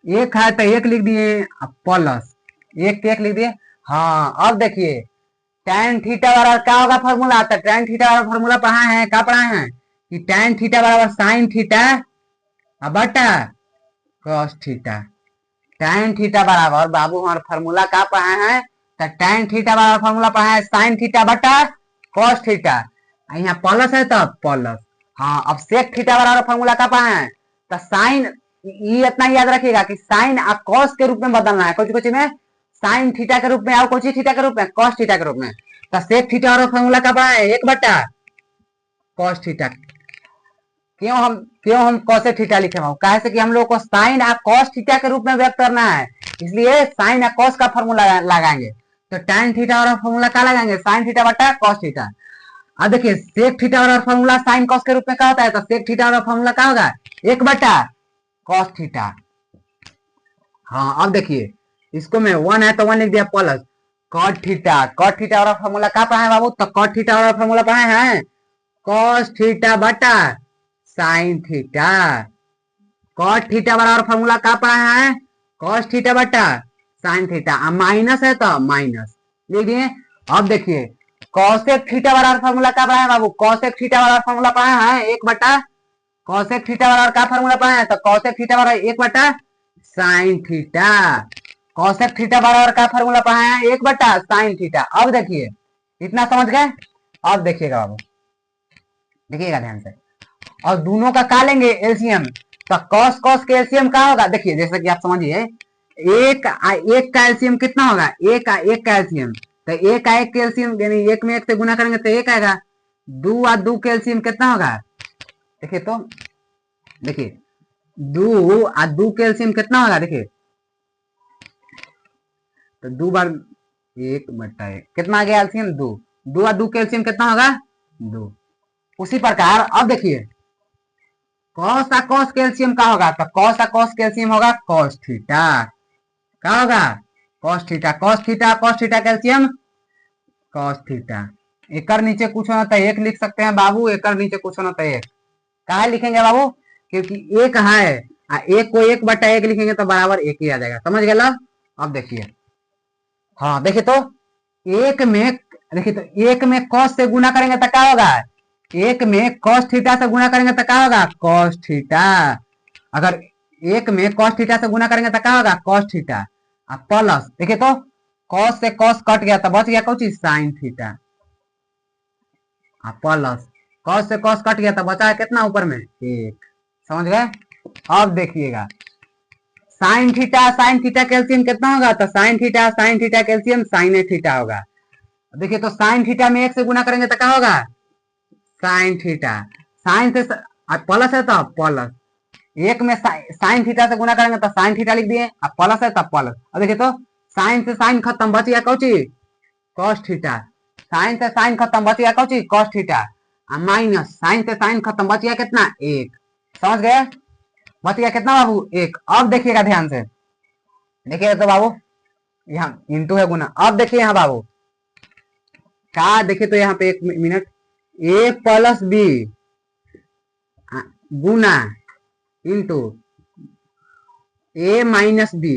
1 है तो 1 लिख दिए प्लस 1 लिख दिए। हाँ अब देखिए tan थीटा बराबर क्या होगा फॉर्मूला, तो tan थीटा बराबर फॉर्मूला पढ़ाए हैं, क्या पढ़ाए हैं कि tan थीटा बराबर साइन थीटा बटा cos थीटा। tan थीटा बराबर बाबू हमारे फॉर्मूला क्या पढ़ाए हैं, तो tan थीटा बराबर फॉर्मूला पढ़ाए हैं साइन थीटा बटा cos थीटा, यहाँ प्लस है तो प्लस। हाँ अब सेक थीटा बराबर फॉर्मूला क्या पढ़ाए हैं, तो साइन, ये इतना याद रखिएगा कि साइन और कॉस के रूप में बदलना है, कुछ कुछ में साइन थीटा के रूप में और कुछ थीटा के रूप में कॉस थीटा के रूप में। तो सेक थीटा और फॉर्मूला का पढ़ा है 1 बटा कॉस थीटा। क्यों हम कॉस थीटा लिखे हैं, कैसे कि हम लोग को साइन और कॉस थीटा के रूप में व्यक्त करना है, इसलिए साइन या कॉस का फॉर्मूला लगाएंगे। तो tan थीटा वाला फॉर्मूला क्या लगाएंगे, साइन थीटा बटा कॉस थीटा। अब देखिए सेक थीटा वाला फॉर्मूला साइन कॉस के रूप में क्या होता है, तो सेक थीटा वाला फॉर्मूला क्या होगा, 1 बटा कॉस थीटा। हाँ अब देखिए इसको मैं 1 है तो 1 लिख दिया plus cot theta. Cot theta वाला फॉर्मूला क्या पढ़ा है बाबू, तो कॉट थीटा वाला फॉर्मूला पढ़ा है कॉस थीटा बटा साइन थीटा। कॉट थीटा वाला फॉर्मूला क्या पढ़ा है, कॉस थीटा बटा साइन थीटा। माइनस है तो माइनस लिख दिए। अब देखिए कॉसेक थीटा वाला फॉर्मूला क्या पढ़ा है बाबू, कॉसेक थीटा वाला फॉर्मूला पढ़ा है 1 बटा कॉसेक थीटा वाला क्या फॉर्मूला पढ़ा है, तो कॉसेक थीटा वाला 1 बटा साइन थीटा। कॉसेक थीटा बराबर का फॉर्मूला पढ़ा है 1 बटा साइन थीटा। अब देखिए इतना समझ गए। अब देखिएगा बाबू, देखिएगा ध्यान से, और दोनों का क्या लेंगे एलसीएम, तो कॉस कॉस के एलसीएम क्या होगा, देखिए जैसा कि आप समझिए एक का एलसीएम कितना होगा, एक का एलसीएम, तो एक का एक एलसीएम यानी एक में एक से गुना करेंगे तो एक आएगा। 2 और 2 के एलसीएम कितना होगा, देखिए तो देखिए 2 और 2 के एलसीएम कितना होगा, देखिए तो 2 बार 1 बटा 1 कितना आ गया एलसीएम 2। 2 और 2 के एलसीएम कितना होगा 2। उसी प्रकार अब देखिए कॉस का कॉस कैल्शियम का होगा, तो कॉस का कॉस कैल्शियम होगा कॉस थीटा। क्या होगा cos theta, cos theta cos theta calcium cos theta. एक नीचे कुछ होना तो 1 लिख सकते हैं बाबू, एक नीचे कुछ होना तो 1 कहा लिखेंगे बाबू, क्योंकि 1 है, 1 को 1 बटा 1 लिखेंगे तो बराबर 1 ही आ जाएगा। समझ गए लो। अब देखिए हाँ देखिए तो एक में, देखिए तो एक में कॉस से गुना करेंगे तो क्या होगा, एक में कॉस थीटा से गुना करेंगे तो क्या होगा कॉस थीटा। अगर एक में कॉस थीटा से गुना करेंगे तो क्या होगा कॉस थीटा। प्लस देखिए तो कॉस से कॉस कट गया तो बच गया कौन चीज साइन थीटा। प्लस कॉस से कॉस कट गया तो बचा है कितना ऊपर में 1। समझ गए। अब देखिएगा साइन थीटा कैल्शियम कितना होगा, तो sine theta calcium sine theta होगा। देखिए तो साइन थीटा में 1 से गुना करेंगे तो क्या होगा साइन थीटा, साइन से प्लस है तो प्लस, 1 में साइन थीटा से गुना करेंगे तो साइन थीटा लिख दिए, अब प्लस है तो प्लस। अब देखिए तो साइन से साइन खत्म बच गया कौन चीज कॉस थीटा, साइन से साइन खत्म बच गया कौन चीज कॉस थीटा, माइनस साइन से साइन खत्म बच गया कितना 1। समझ गए, बच गया कितना बाबू 1। अब देखिएगा ध्यान से, देखिएगा तो बाबू यहाँ इंटू है गुना। अब देखिए यहाँ बाबू क्या, देखिए तो यहाँ पे 1 minute, A plus B Guna into A minus B,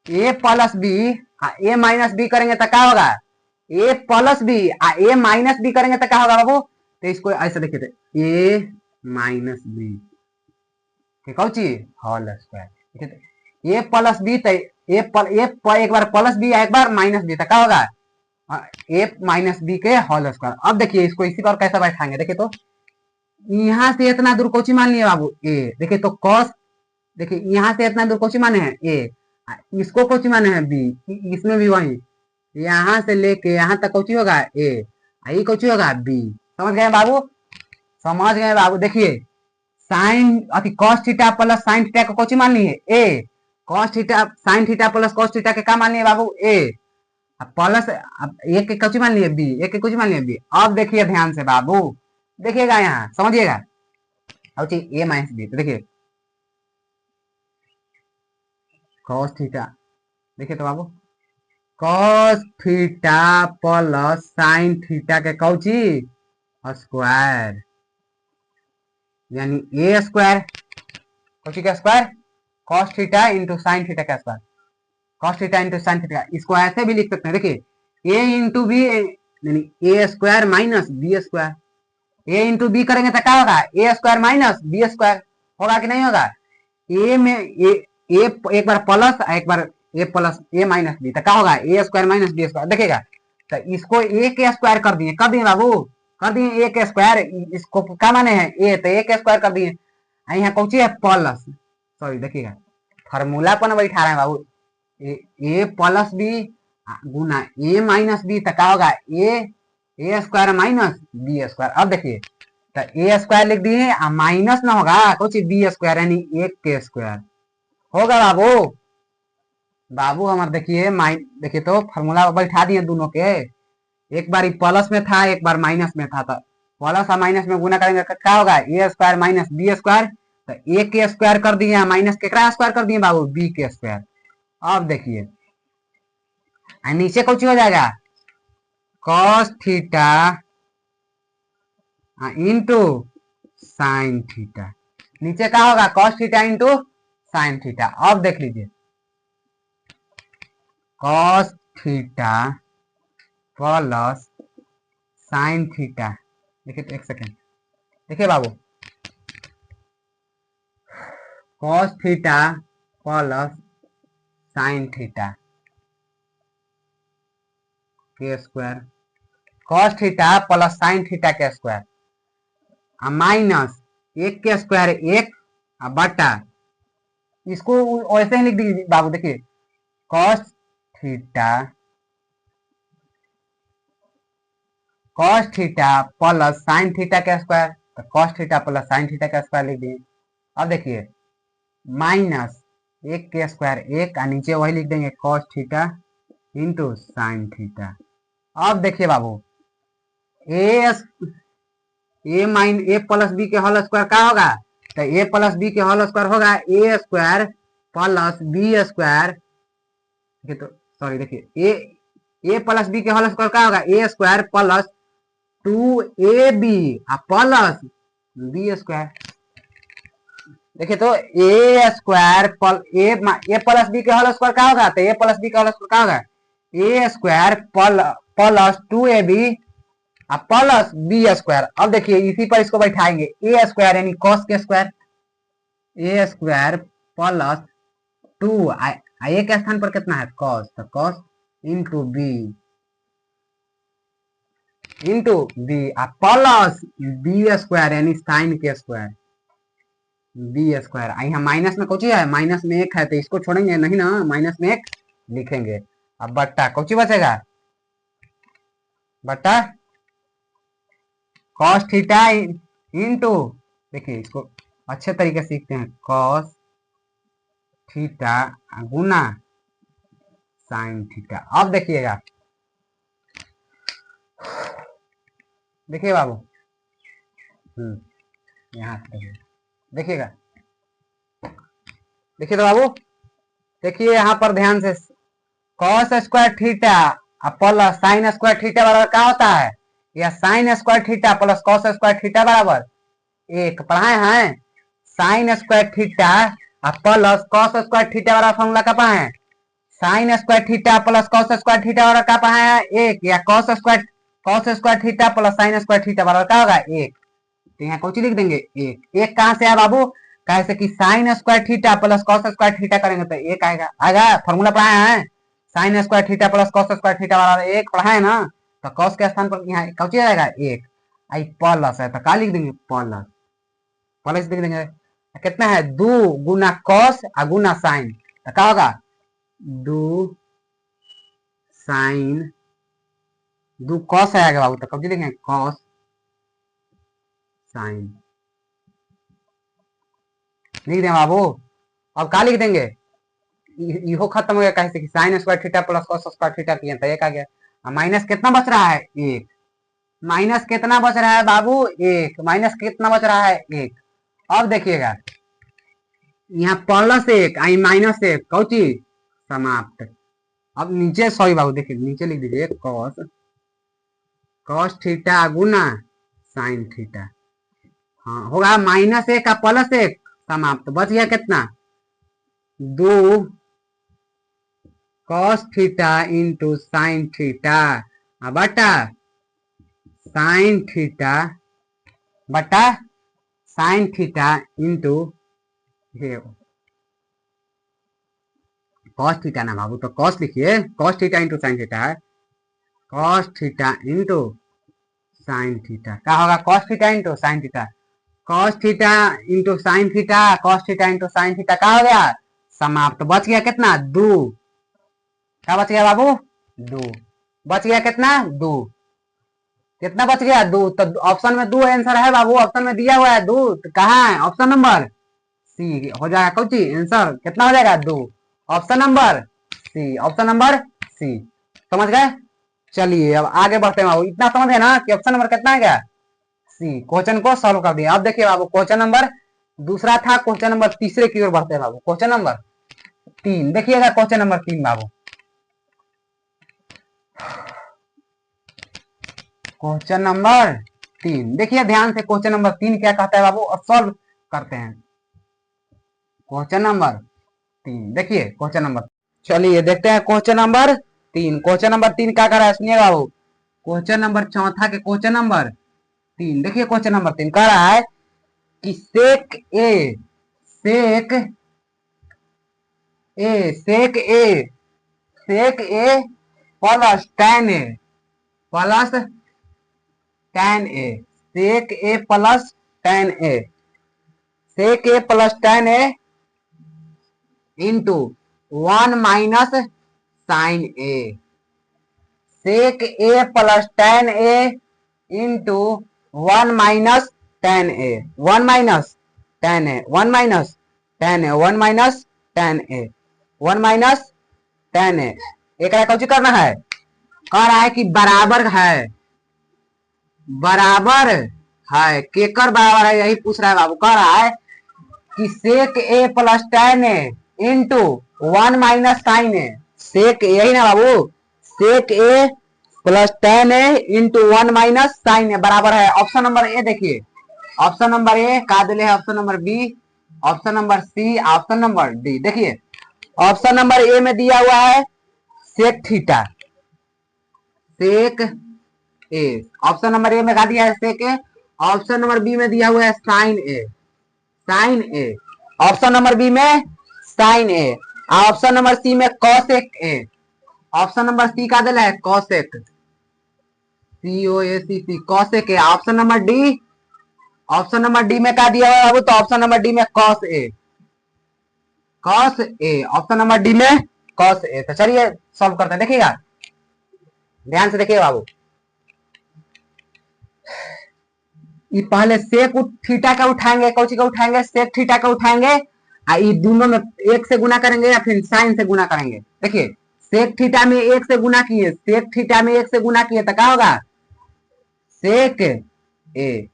A plus B A minus B करेंगे तो क्या होगा ए plus B A minus B करेंगे तो क्या होगा बाबू, तो इसको ऐसे देखिए थे ए माइनस बी कौन चीज whole square, A plus B तो एक बार प्लस बी एक बार माइनस बी तो क्या होगा ए माइनस बी के होल स्क्वायर। अब देखिए इसको इसी पर कैसे बैठाएंगे, देखिए तो यहाँ से इतना दूर कोची मान लिया बाबू ए, देखिए तो कॉस, देखिए यहाँ से इतना दूर कोची माने हैं ए, इसको कोची माने हैं बी, इसमें भी वही यहाँ से लेके यहाँ तक कोची होगा ए, ये कोची होगा बी। समझ गए बाबू, समझ गए बाबू। देखिए साइन अति cos theta plus sine theta को कोची मान लिए A, cos theta sine theta plus cos theta के क्या मान लिए बाबू ए, प्लस एक के कोची मान लिए बी, एक के कोची मान लिए बी। अब देखिए ध्यान से बाबू, देखिएगा यहाँ समझिएगा ए माइनस बी, तो देखिए कॉस थीटा, देखिए तो बाबू cos theta plus sine theta के कौची स्क्वायर, यानी ए स्क्वायर कौची का square cos theta into sine theta का square, cos theta into sine theta. इसको ऐसे भी लिख सकते हैं, देखिए ए इंटू बी यानी A square minus B square, A into B करेंगे तो क्या होगा A square minus B square, होगा कि नहीं होगा। ए में ए एक बार प्लस एक बार ए प्लस ए माइनस बी तो क्या होगा A square minus B square. देखिएगा तो इसको ए के स्क्वायर कर दिए, कर दिए बाबू, कर दिए ए के स्क्वायर, इसको क्या माने हैं ए, तो ए के स्क्वायर कर दिए, यहाँ कौन सी है प्लस, सॉरी देखिएगा फार्मूला पर बैठा रहे हैं बाबू, A plus B Guna A minus B तो क्या होगा A square minus B square. अब देखिए तो ए स्क्वायर लिख दिए माइनस ना होगा कुछ बी स्क्वायर यानी 1 के स्क्वायर होगा बाबू। बाबू हमारे देखिए देखिए तो फॉर्मूला बैठा दिए दोनों के। एक बार प्लस में था, एक बार माइनस में था, तो प्लस और माइनस में गुना करेंगे तो क्या होगा, A square minus B square. तो ए के स्क्वायर कर दिए, माइनस केकरा स्क्वायर कर दिए बाबू, बी के स्क्वायर। अब देखिए नीचे कुछ हो जाएगा, cos theta into sine theta. नीचे क्या होगा, cos theta into sine theta. अब देख लीजिए, cos theta plus sine theta. देखिए तो एक सेकेंड, देखिए बाबू, cos theta plus sine theta के square, cos theta plus sine theta के स्क्वायर माइनस एक के स्क्वायर एक बटा, इसको वैसे ही लिख दीजिए बाबू। देखिए cos theta plus sine theta का स्क्वायर, तो cos theta plus sine theta का स्क्वायर लिख दिए। अब देखिए माइनस एक के स्क्वायर एक, नीचे वही लिख देंगे cos theta into sine theta. अब देखिए बाबू, ए प्लस बी के होल स्क्वायर क्या होगा, तो ए प्लस बी के होल स्क्वायर होगा A square plus B square. तो सॉरी देखिए, ए प्लस बी के होल स्क्वायर क्या होगा, A square plus 2ab plus B square. देखिए तो A square A plus B के होल स्क्वायर क्या होगा, तो ए प्लस बी का होल स्क्वायर क्या होगा, A square plus 2ab plus B square. अब देखिए इसी पर इसको बैठाएंगे, ए स्क्वायर यानी कॉस के square, A square plus 2 A के स्थान पर कितना है कॉस, तो cos into B plus B square यानी साइन के स्क्वायर, बी स्क्वायर। यहाँ माइनस में कुछ है, माइनस में एक है तो इसको छोड़ेंगे नहीं ना, माइनस में एक लिखेंगे। अब बट्टा कुछ बचेगा, बट्टा कॉस थीटा इंटू, देखिए इसको अच्छे तरीके से सीखते हैं, कॉस थीटा गुना साइन थीटा। अब देखिएगा, देखिए बाबू, यहाँ से देखिएगा, देखिए तो बाबू, देखिए यहाँ पर ध्यान से, cos square theta plus sine square theta बराबर क्या होता है, या sine square theta plus cos square theta बराबर एक, पढ़ाए हैं। Sine square theta plus cos square theta बराबर फॉर्मूला का पढ़ाए हैं, sine square theta plus cos square theta बराबर क्या पढ़ाए हैं एक, या cos square theta plus sine square theta बराबर क्या होगा एक। तो यहाँ कौन लिख देंगे एक, एक कहां से है बाबू, कैसे कि sine square theta plus cos square theta करेंगे तो एक आएगा, फॉर्मूला पढ़ाए हैं, sine square theta plus cos square theta बराबर एक पढ़ाए ना, तो कॉस के स्थान पर यहाँ कौन आएगा एक, आई प्लस है तो क्या लिख देंगे प्लस, प्लस लिख देंगे। कितना है, दो गुना कॉस गुना साइन, तो क्या होगा दो साइन, दो कॉस आएगा बाबू, तो कब लिखेंगे कॉस साइन, लिख दें बाबू। अब क्या लिख देंगे, इहो खत्म हो गया, कैसे कि sine square theta plus cos square theta किया था एक आ गया, माइनस कितना बच रहा है एक, माइनस कितना बच रहा है बाबू एक, माइनस कितना बच रहा है एक। अब देखिएगा यहाँ प्लस एक आई माइनस एक कौची समाप्त। अब नीचे सॉरी बाबू देखिए नीचे लिख दीजिए कॉस थीटा गुना साइन थीटा, हाँ होगा माइनस एक का प्लस एक समाप्त, बच गया कितना दो cos theta into sine theta बटा साइन थीटा बटा sine theta into cos theta ना बाबू, तो कॉस लिखिए, cos theta into sine theta है, cos theta into sine theta क्या होगा, cos theta into sine theta, cos theta into sine theta, cos theta into sine theta क्या हो गया समाप्त। बच गया कितना दो, क्या बच गया बाबू दो, बच गया कितना दो, कितना बच गया दो, तो ऑप्शन में दो आंसर है बाबू, ऑप्शन में दिया हुआ है दो, तो कहाँ है ऑप्शन नंबर सी हो जाएगा, कौची आंसर कितना हो जाएगा दो, option number C, option number C. समझ गए? चलिए अब आगे बढ़ते हैं बाबू। इतना समझ है ना कि ऑप्शन नंबर कितना है क्या, सी। क्वेश्चन को सॉल्व कर दिया। अब देखिए बाबू क्वेश्चन नंबर दूसरा था, क्वेश्चन नंबर तीसरे की ओर बढ़ते हैं बाबू। क्वेश्चन नंबर 3 देखिएगा, क्वेश्चन नंबर 3 बाबू। क्वेश्चन नंबर 3 देखिए ध्यान से, क्वेश्चन नंबर 3 क्या कहता है बाबू, और सॉल्व करते हैं। क्वेश्चन नंबर 3 देखिए, क्वेश्चन नंबर, चलिए देखते हैं क्वेश्चन नंबर 3। क्वेश्चन नंबर 3 क्या कर रहा है सुनिए बाबू। क्वेश्चन नंबर चौथा के क्वेश्चन नंबर 3 देखिए, क्वेश्चन नंबर 3 कह रहा है कि सेक ए सेक ए सेक ए सेक ए प्लस tan ए प्लस tan ए, सेक ए प्लस tan ए, सेक ए प्लस tan ए इंटू 1 माइनस साइन ए, सेक ए प्लस tan ए इंटू 1 माइनस tan ए, 1 माइनस tan ए, 1 माइनस tan ए, 1 माइनस tan ए, 1 माइनस tan ए। एक कौन करना है, कह रहा है कि बराबर है, बराबर है, केकर बराबर है यही पूछ रहा है बाबू। कह रहा है कि सेक ए प्लस tan ए इंटू 1 माइनस साइन ए, सेक यही ना बाबू, सेक ए प्लस tan ए इंटू 1 माइनस साइन ए बराबर है ऑप्शन नंबर ए। देखिए ऑप्शन नंबर ए का दिले है, option number B, option number C, option number D. देखिए ऑप्शन नंबर ए में दिया हुआ है sec theta, sec A, option number A में क्या दिया है sec A, option number B में दिया हुआ है sine A, sine A, option number B में sine A, option number C में cosec A, option number C का दिला है cosec, COSEC cosec A, option number D, option number D में क्या दिया हुआ है तो ऑप्शन नंबर डी में cos A, cos A, option number D में कॉस ए। तो चलिए सॉल्व करते हैं, देखिएगा ध्यान से देखिए बाबू। ये पहले सेक थीटा का उठाएंगे, कौन सी का उठाएंगे, सेक थीटा का उठाएंगे, ये दोनों में एक से गुना करेंगे या फिर साइन से गुना करेंगे। देखिए सेक थीटा में एक से गुना किए, सेक थीटा में एक से गुना किए तो क्या होगा, सेक ए,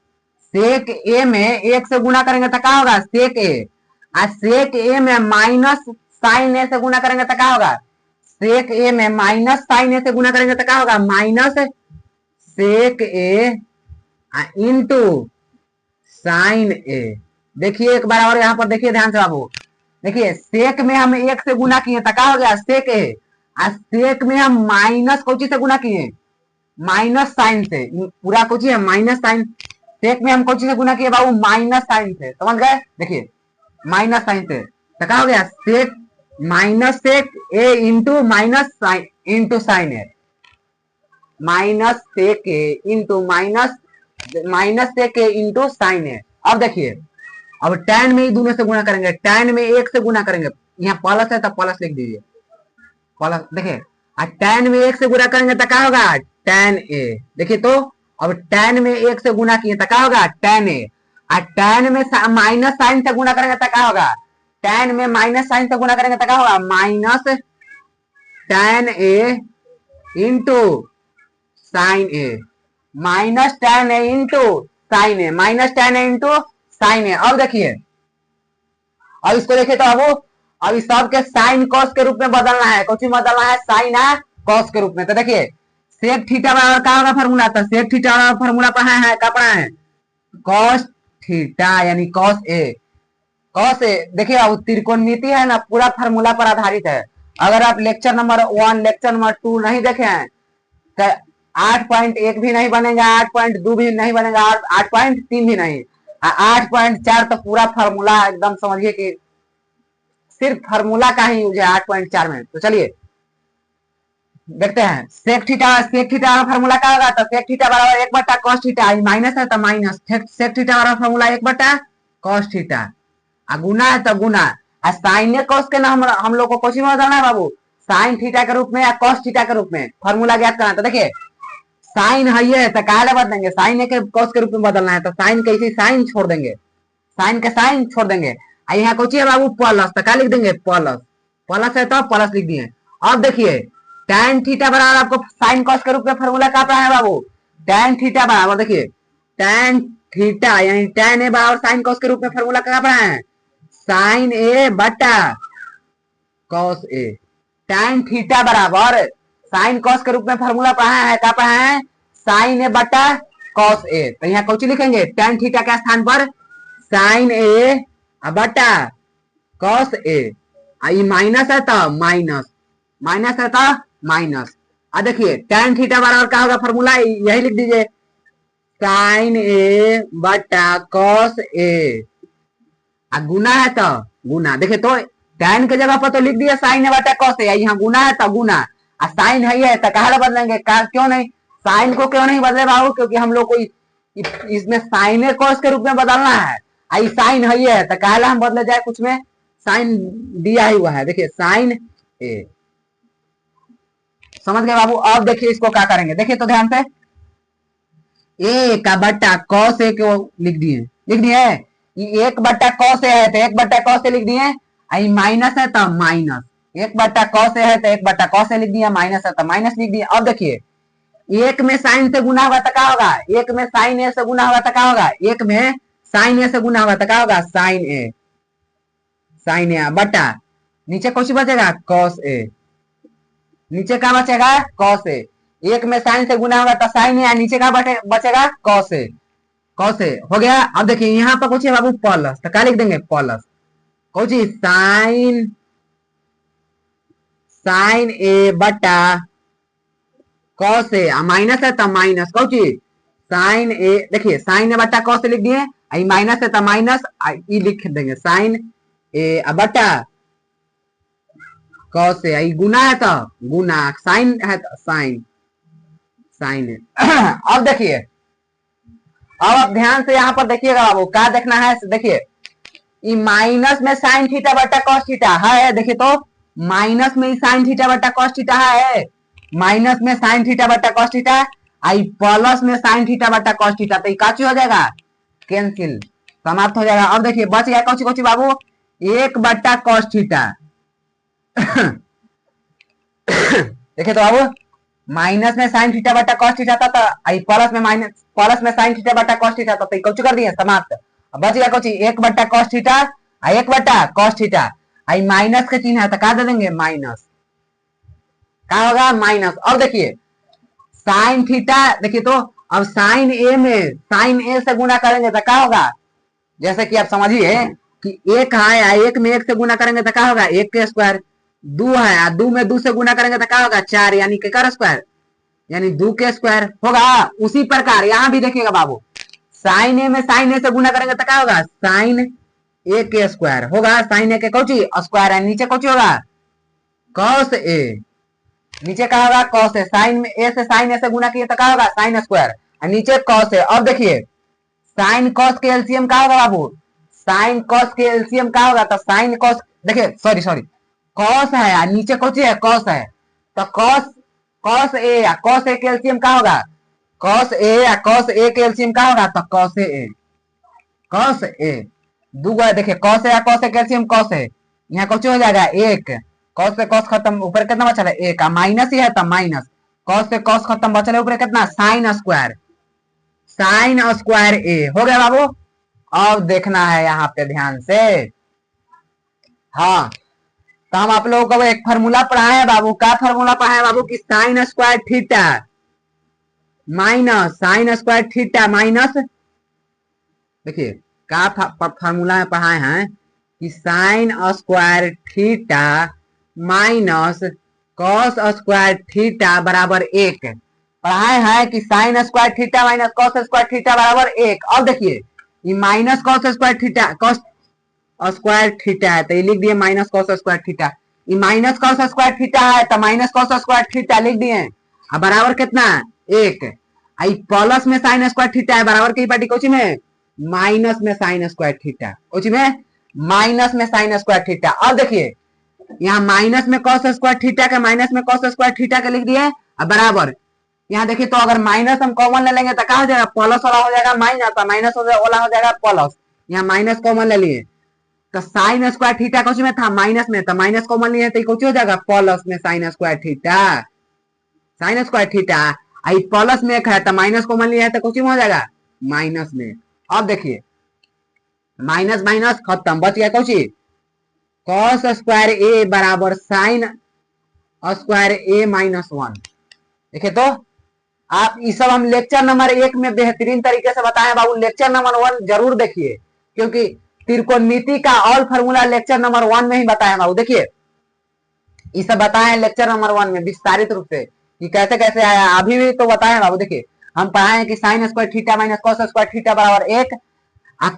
सेक ए में एक से गुना करेंगे तो क्या होगा सेक ए, और सेक ए में माइनस साइन ए से गुना करेंगे तो क्या होगा, सेक ए में माइनस साइन ए से गुना करेंगे तो क्या होगा minus sec A into sine ए। देखिए एक बार और यहाँ पर देखिए ध्यान से बाबू, देखिए सेक में हम एक से गुना किए तो क्या हो गया सेक ए, और सेक में हम माइनस कोची से गुना किए, माइनस साइन से, पूरा कोची है माइनस साइन, सेक में हम कोची से गुना किए बाबू माइनस साइन से, समझ गए। देखिए माइनस साइन से तो क्या हो गया sec minus sec A into minus sine into sine A, minus sec A into minus minus sec A into sine A. अब देखिए अब tan में ही दोनों से गुना करेंगे, tan में एक से गुना करेंगे, यहाँ प्लस है तो प्लस लिख दीजिए, प्लस। देखिए tan में एक से गुना करेंगे तो क्या होगा tan ए। देखिए तो अब tan में एक से गुना किए तो क्या होगा tan ए, और tan में माइनस साइन से गुना करेंगे तो क्या होगा, tan में माइनस साइन से गुना करेंगे तो क्या होगा minus tan A into sine A, minus tan A into sine A, minus tan A into sine A. अब देखिए अब इसको देखिए तो अब अब इस सब के साइन कॉस के रूप में बदलना है, कुछ बदलना है साइन है कॉस के रूप में। तो देखिए सेक थीटा बराबर क्या होगा फार्मूला, तो सेक थीटा बराबर फार्मूला पढ़ा है, क्या पढ़ा है कॉस थीटा यानी कॉस ए, कॉस ए। देखिए अब त्रिकोणमिति है ना पूरा फार्मूला पर आधारित है। अगर आप लेक्चर नंबर 1 लेक्चर नंबर 2 नहीं देखे हैं तो 8.1 भी नहीं बनेगा, 8.2 भी नहीं बनेगा, 8.3 भी नहीं, 8.4 तो पूरा फार्मूला एकदम समझिए कि सिर्फ फार्मूला का ही यूज है 8.4 में। तो चलिए देखते हैं सेक थीटा का फार्मूला क्या होगा, तो सेक थीटा बराबर 1 बटा कॉस थीटा, माइनस है तो माइनस, सेक थीटा बराबर फार्मूला 1 बटा कॉस थीटा, गुना है तो गुना, साइन कॉस के ना हम लोग को कुछ में बदलना है बाबू, साइन थीटा के रूप में या कॉस थीटा के रूप में फार्मूला ज्ञात करना है। तो देखिए साइन है ये तो काहे बदलेंगे, साइन के कॉस के रूप में बदलना है तो साइन के इसी साइन छोड़ देंगे, साइन के साइन छोड़ देंगे, यहाँ कुछ है बाबू प्लस, तो क्या लिख देंगे प्लस, प्लस है तो प्लस लिख दिए। अब देखिए tan थीटा बराबर आपको साइन कॉस के रूप में फॉर्मूला कहाँ पढ़ा है बाबू, tan थीटा बराबर देखिए tan थीटा यानी tan ए बराबर साइन कॉस के रूप में फॉर्मूला कहाँ पढ़ा है, साइन ए बटा कॉस ए। tan थीटा बराबर साइन कॉस के रूप में फॉर्मूला पढ़ा है, क्या पढ़ा है, साइन ए बटा कॉस ए। तो यहाँ कौन लिखेंगे, tan थीटा के स्थान पर साइन ए बटा कॉस ए, माइनस है तो माइनस, माइनस है तो माइनस। अब देखिए tan थीटा बराबर क्या होगा फॉर्मूला, यही लिख दीजिए साइन ए बटा कॉस ए, गुना है तो गुना, देखिए तो tan के जगह पर तो लिख दिया साइन ए बटा कॉस ए, यहाँ गुना है तो गुना, साइन है तो कहा बदलेंगे, क्यों नहीं, साइन को क्यों नहीं बदले बाबू, क्योंकि हम लोग को इसमें साइन ए कॉस के रूप में बदलना है, आई साइन है तो कहा हम बदले जाए, कुछ में साइन दिया ही हुआ है, देखिए साइन ए, समझ गए बाबू। अब देखिए इसको क्या करेंगे, देखिए तो ध्यान से, ए का बट्टा कॉस ए को लिख दिए, ये एक बट्टा कॉस ए है तो एक बट्टा कॉस ए लिख दिए, आई माइनस है तो माइनस, एक बट्टा कॉस ए है तो एक बट्टा कॉस ए लिख दिया, माइनस है तो माइनस लिख दिया। अब देखिए एक में साइन से गुना होगा तो क्या होगा, एक में साइन ए से गुना होगा तो क्या होगा, एक में साइन ए से गुना होगा तो क्या होगा, साइन ए, साइन ए बटा नीचे कुछ बचेगा कॉस ए, नीचे क्या बचेगा कॉस ए, एक में साइन से गुना होगा तो साइन ए, नीचे क्या बचेगा कॉस ए, कॉस ए हो गया। अब देखिए यहाँ पर कुछ है बाबू प्लस, तो क्या लिख देंगे प्लस, कुछ साइन, साइन ए बटा कॉस ए, माइनस है तो माइनस, कौन साइन ए, देखिए साइन ए बटा कॉस ए लिख दिए, आई माइनस है तो माइनस, ई लिख देंगे साइन ए बटा कॉस ए, आई गुना है तो गुना, साइन है तो साइन, साइन है। अब देखिए, अब आप ध्यान से यहाँ पर देखिएगा बाबू, क्या देखना है, देखिए ये माइनस में साइन थीटा बटा कॉस थीटा है, देखिए तो माइनस में साइन थीटा बटा कॉस थीटा है, माइनस में साइन थीटा बटा कॉस थीटा, आई प्लस में साइन थीटा बटा कॉस थीटा, तो ये काची हो जाएगा, कैंसिल, समाप्त हो जाएगा। अब देखिए बच गया कौची कौची बाबू, एक बट्टा कॉस थीटा देखिए तो बाबू माइनस में साइन थीटा बटा कॉस थीटा था, तो आई प्लस में माइनस, प्लस में साइन थीटा बटा कॉस थीटा था, तो कौची कर दिए समाप्त। बच गया कौची एक बट्टा कॉस थीटा, एक बट्टा कॉस थीटा, आई माइनस का चिन्ह है तो क्या दे देंगे माइनस, क्या होगा माइनस। अब देखिए साइन थीटा, देखिए तो अब साइन ए में साइन ए से गुना करेंगे तो क्या होगा, जैसे कि आप समझिए कि एक है, एक में एक से गुना करेंगे तो क्या होगा, एक के स्क्वायर, दो है, दो में दो से गुना करेंगे तो क्या होगा चार, यानी के कर स्क्वायर, यानी दो के स्क्वायर होगा। उसी प्रकार यहाँ भी देखिएगा बाबू, साइन ए में साइन ए से गुना करेंगे तो क्या होगा, साइन ए के स्क्वायर होगा, साइन ए के कौची स्क्वायर है, नीचे कौची होगा कॉस ए, नीचे क्या होगा कॉस ए, साइन ए से साइन ए से गुना किए तो क्या होगा साइन स्क्वायर, नीचे कॉस ए। अब देखिए साइन कॉस के एलसीएम क्या होगा बाबू, साइन कॉस के एलसीएम क्या होगा, तो साइन कॉस, देखिए सॉरी कॉस है, नीचे कौची है कॉस है, तो कॉस, कॉस ए या कॉस ए के एलसीएम क्या होगा, कॉस ए या कॉस ए के एलसीएम क्या होगा, तो कॉस ए, कॉस ए दो, देखिए कॉस ए या कॉस ए के एलसीएम कॉस है, यहाँ कौची हो जाएगा एक, कॉस से कॉस खत्म, ऊपर कितना बचा है एक, माइनस ही है तो माइनस, कॉस से कॉस खत्म बचा है ऊपर कितना साइन स्क्वायर, साइन स्क्वायर ए हो गया बाबू। अब देखना है यहाँ पे ध्यान से, हाँ तो हम आप लोगों को एक फार्मूला पढ़ाए हैं बाबू, क्या फार्मूला पढ़ाए हैं बाबू कि sine square theta minus sign square theta minus, देखिए क्या फार्मूला में पढ़ाए हैं कि sine square theta minus cos square theta बराबर एक, पढ़ाए हैं कि sine square theta minus cos square theta बराबर एक। अब देखिए ये minus cos square theta, cos square theta है तो ये लिख दिए माइनस कॉस स्क्वायर थीटा, ये माइनस कॉस स्क्वायर थीटा है तो माइनस कॉस स्क्वायर थीटा लिख दिए, अब बराबर कितना एक, आई प्लस में साइन स्क्वायर थीटा है बराबर की पार्टी कोची में माइनस में साइन स्क्वायर थीटा, कोची में माइनस में साइन स्क्वायर थीटा। अब देखिए यहाँ माइनस में कॉस स्क्वायर थीटा के माइनस में कॉस स्क्वायर थीटा के लिख दिए, अब बराबर यहाँ देखिए तो अगर माइनस हम कॉमन ले लेंगे तो क्या हो जाएगा प्लस वाला हो जाएगा माइनस, माइनस वाला हो जाएगा प्लस, यहाँ माइनस कॉमन ले लिए तो साइन स्क्वायर थीटा कौन में था, माइनस में, तो माइनस कॉमन लिया तो कौन हो जाएगा, प्लस में sine square theta, sine square theta. आई प्लस में एक है तो माइनस कॉमन लिया है तो कौन हो जाएगा, माइनस में। अब देखिए माइनस माइनस खत्म, बच गया कौन, कॉस स्क्वायर ए बराबर साइन स्क्वायर ए माइनस 1। देखिए तो आप ये सब हम लेक्चर नंबर 1 में बेहतरीन तरीके से बताए बाबू, लेक्चर नंबर 1 जरूर देखिए, क्योंकि त्रिकोणमिति का ऑल फार्मूला लेक्चर नंबर 1 में ही बताया बाबू। देखिए ये सब बताए लेक्चर नंबर 1 में विस्तारित रूप से कि कैसे कैसे आया, अभी भी तो बताए बाबू। देखिए हम पढ़ाए कि sine square theta minus cos square theta बराबर 1,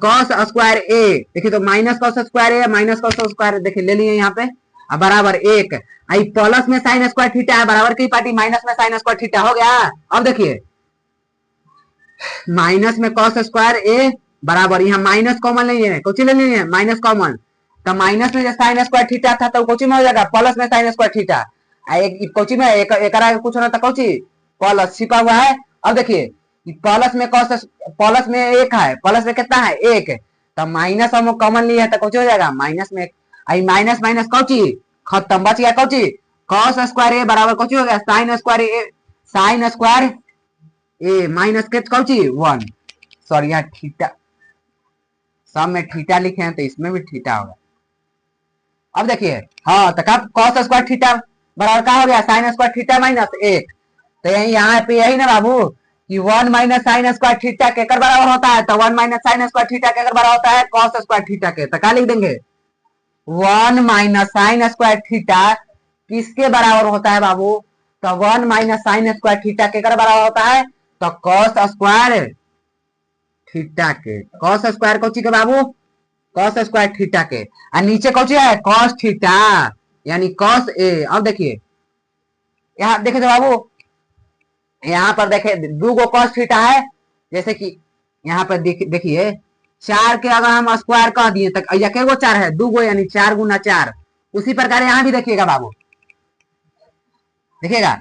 कॉस स्क्वायर ए, देखिए तो minus cos square A minus cos square देखिए ले लिए यहाँ पे, बराबर 1, आई प्लस में साइन स्क्वायर थीटा है बराबर की पार्टी माइनस में साइन स्क्वायर थीटा हो गया। अब देखिए माइनस में कॉस स्क्वायर ए बराबर, यहाँ माइनस कॉमन नहीं है, कुछ ले नहीं है माइनस कॉमन, तो माइनस में जो साइन स्क्वायर थीटा था तो कोची में हो जाएगा प्लस में साइन स्क्वायर थीटा, एक कोची में एक कुछ ना था कोची प्लस छिपा हुआ है। अब देखिए प्लस में कॉस, प्लस में एक है, प्लस में कितना है एक, तो माइनस हम कॉमन लिए है तो कुछ हो जाएगा माइनस में, आई माइनस माइनस कौची खत्म, बच गया कौची कॉस स्क्वायर ए बराबर कौची हो गया sine square A, sine square A minus के कौची 1, सॉरी यहाँ थीटा, सब में थीटा लिखे हैं तो इसमें भी थीटा होगा। अब देखिए हाँ तो कब कॉस स्क्वायर थीटा बराबर क्या हो गया साइन स्क्वायर थीटा माइनस 1, तो यही यहाँ पे यही ना बाबू कि 1 माइनस साइन स्क्वायर थीटा के कर बराबर होता है, तो 1 माइनस साइन स्क्वायर थीटा के कर बराबर होता है कॉस स्क्वायर थीटा के, तो क्या लिख देंगे 1 माइनस साइन स्क्वायर थीटा किसके बराबर होता है बाबू, तो 1 माइनस साइन स्क्वायर थीटा के कर बराबर होता है तो कॉस स्क्वायर थीटा के, कॉस स्क्वायर कौची के बाबू कॉस स्क्वायर थीटा के, और नीचे कौची है कॉस थीटा यानी कॉस ए। अब देखिए यहाँ देखे तो बाबू यहाँ पर देखे दो गो कॉस थीटा है, जैसे कि यहाँ पर देखिए 4 के अगर हम स्क्वायर कह दिए तक के गो 4 है, 2 गो यानी 4 गुना 4, उसी प्रकार यहाँ भी देखिएगा बाबू, देखिएगा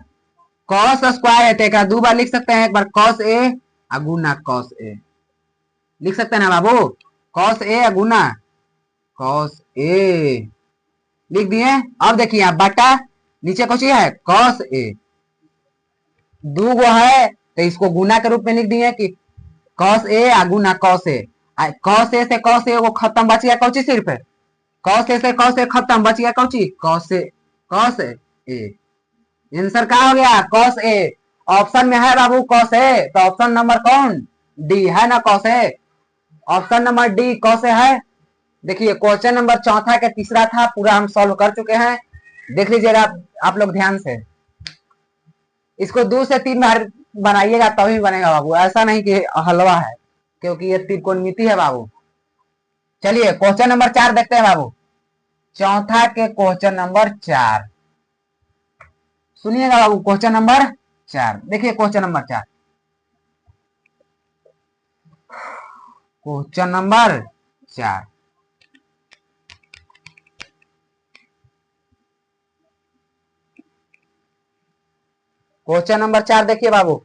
कॉस स्क्वायर है तो एक 2 बार लिख सकते हैं, एक बार cos A Guna cos A लिख सकते हैं ना बाबू, cos A Guna cos A लिख दिए। अब देखिए आप बटा नीचे कुछ है कॉस ए, 2 गो है तो इसको गुना के रूप में लिख दिए कि cos A Guna cos A, cos A से कॉस ए वो खत्म, बच गया कौची सिर्फ कॉस ए से कॉस ए खत्म, बच गया कौची कॉस ए, आंसर क्या हो गया कॉस ए। ऑप्शन में है बाबू कॉस ए, तो ऑप्शन नंबर कौन डी है ना cos A, option number D cos A है। देखिए क्वेश्चन नंबर 4 का तीसरा था पूरा हम सॉल्व कर चुके हैं, देख लीजिएगा आप लोग ध्यान से, इसको 2 से 3 बार बनाइएगा तभी बनेगा बाबू, ऐसा नहीं कि हलवा है, क्योंकि ये त्रिकोणमिति है बाबू। चलिए क्वेश्चन नंबर 4 देखते हैं बाबू, 4 के क्वेश्चन नंबर 4 सुनिएगा बाबू, क्वेश्चन नंबर 4 देखिए, question number 4, question number 4 question number 4 देखिए बाबू,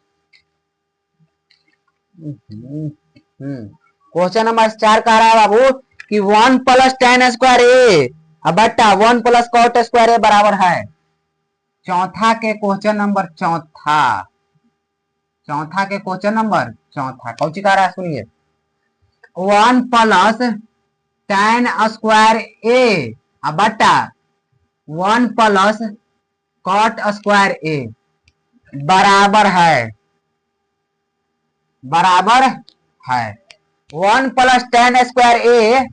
क्वेश्चन नंबर 4 कह रहा है बाबू कि 1 प्लस tan स्क्वायर ए बट्टा 1 प्लस कॉट स्क्वायर ए बराबर है, 4 के क्वेश्चन नंबर 4 के क्वेश्चन नंबर 4 कौची कह रहा है सुनिए, 1 प्लस tan स्क्वायर ए बट्टा 1 प्लस कॉट स्क्वायर ए बराबर है 1 प्लस tan स्क्वायर ए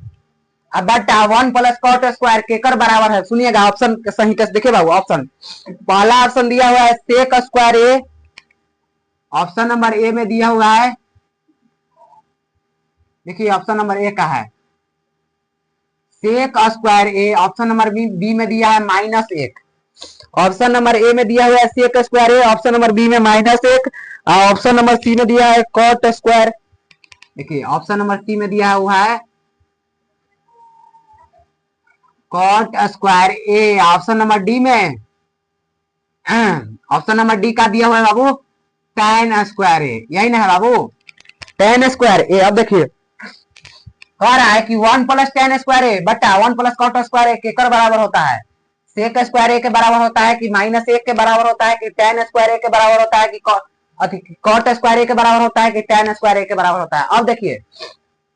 बट्टा 1 प्लस कॉट स्क्वायर के कर बराबर है। सुनिएगा ऑप्शन सही से देखिए बाबू, ऑप्शन पहला ऑप्शन दिया हुआ है sec square A, option number A में दिया हुआ है, देखिए ऑप्शन नंबर ए का है sec square A, option number B में दिया है -1, ऑप्शन नंबर ए में दिया हुआ है sec square A, option number B में -1, ऑप्शन नंबर सी में दिया है कॉट स्क्वायर, देखिए ऑप्शन नंबर सी में दिया हुआ है cot square A, option number D में ऑप्शन नंबर डी का दिया हुआ है बाबू tan स्क्वायर ए, यही ना है बाबू tan स्क्वायर ए। अब देखिए कह रहा है कि 1 + tan² बटा 1 + cot² केकर बराबर होता है, sec² के बराबर होता है कि -1 के बराबर होता है कि tan² के बराबर होता है कि cot² के बराबर होता है कि tan² के बराबर होता है। अब देखिए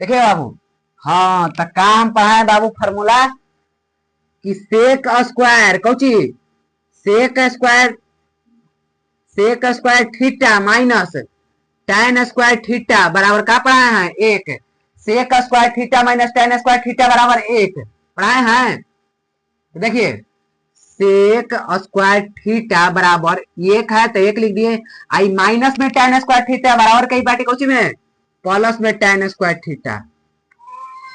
देखिए बाबू, हाँ तो काम पढ़ा है बाबू फॉर्मूला कि sec² Cauchy sec² theta minus tan² theta बराबर का पढ़ाए हैं 1, sec² theta minus tan² theta बराबर 1 पढ़ाए हैं। तो देखिए sec² थीटा बराबर 1 है तो 1 लिख दिए, आई माइनस में tan² थीटा बराबर कई पार्टी कौची में प्लस में tan² थीटा,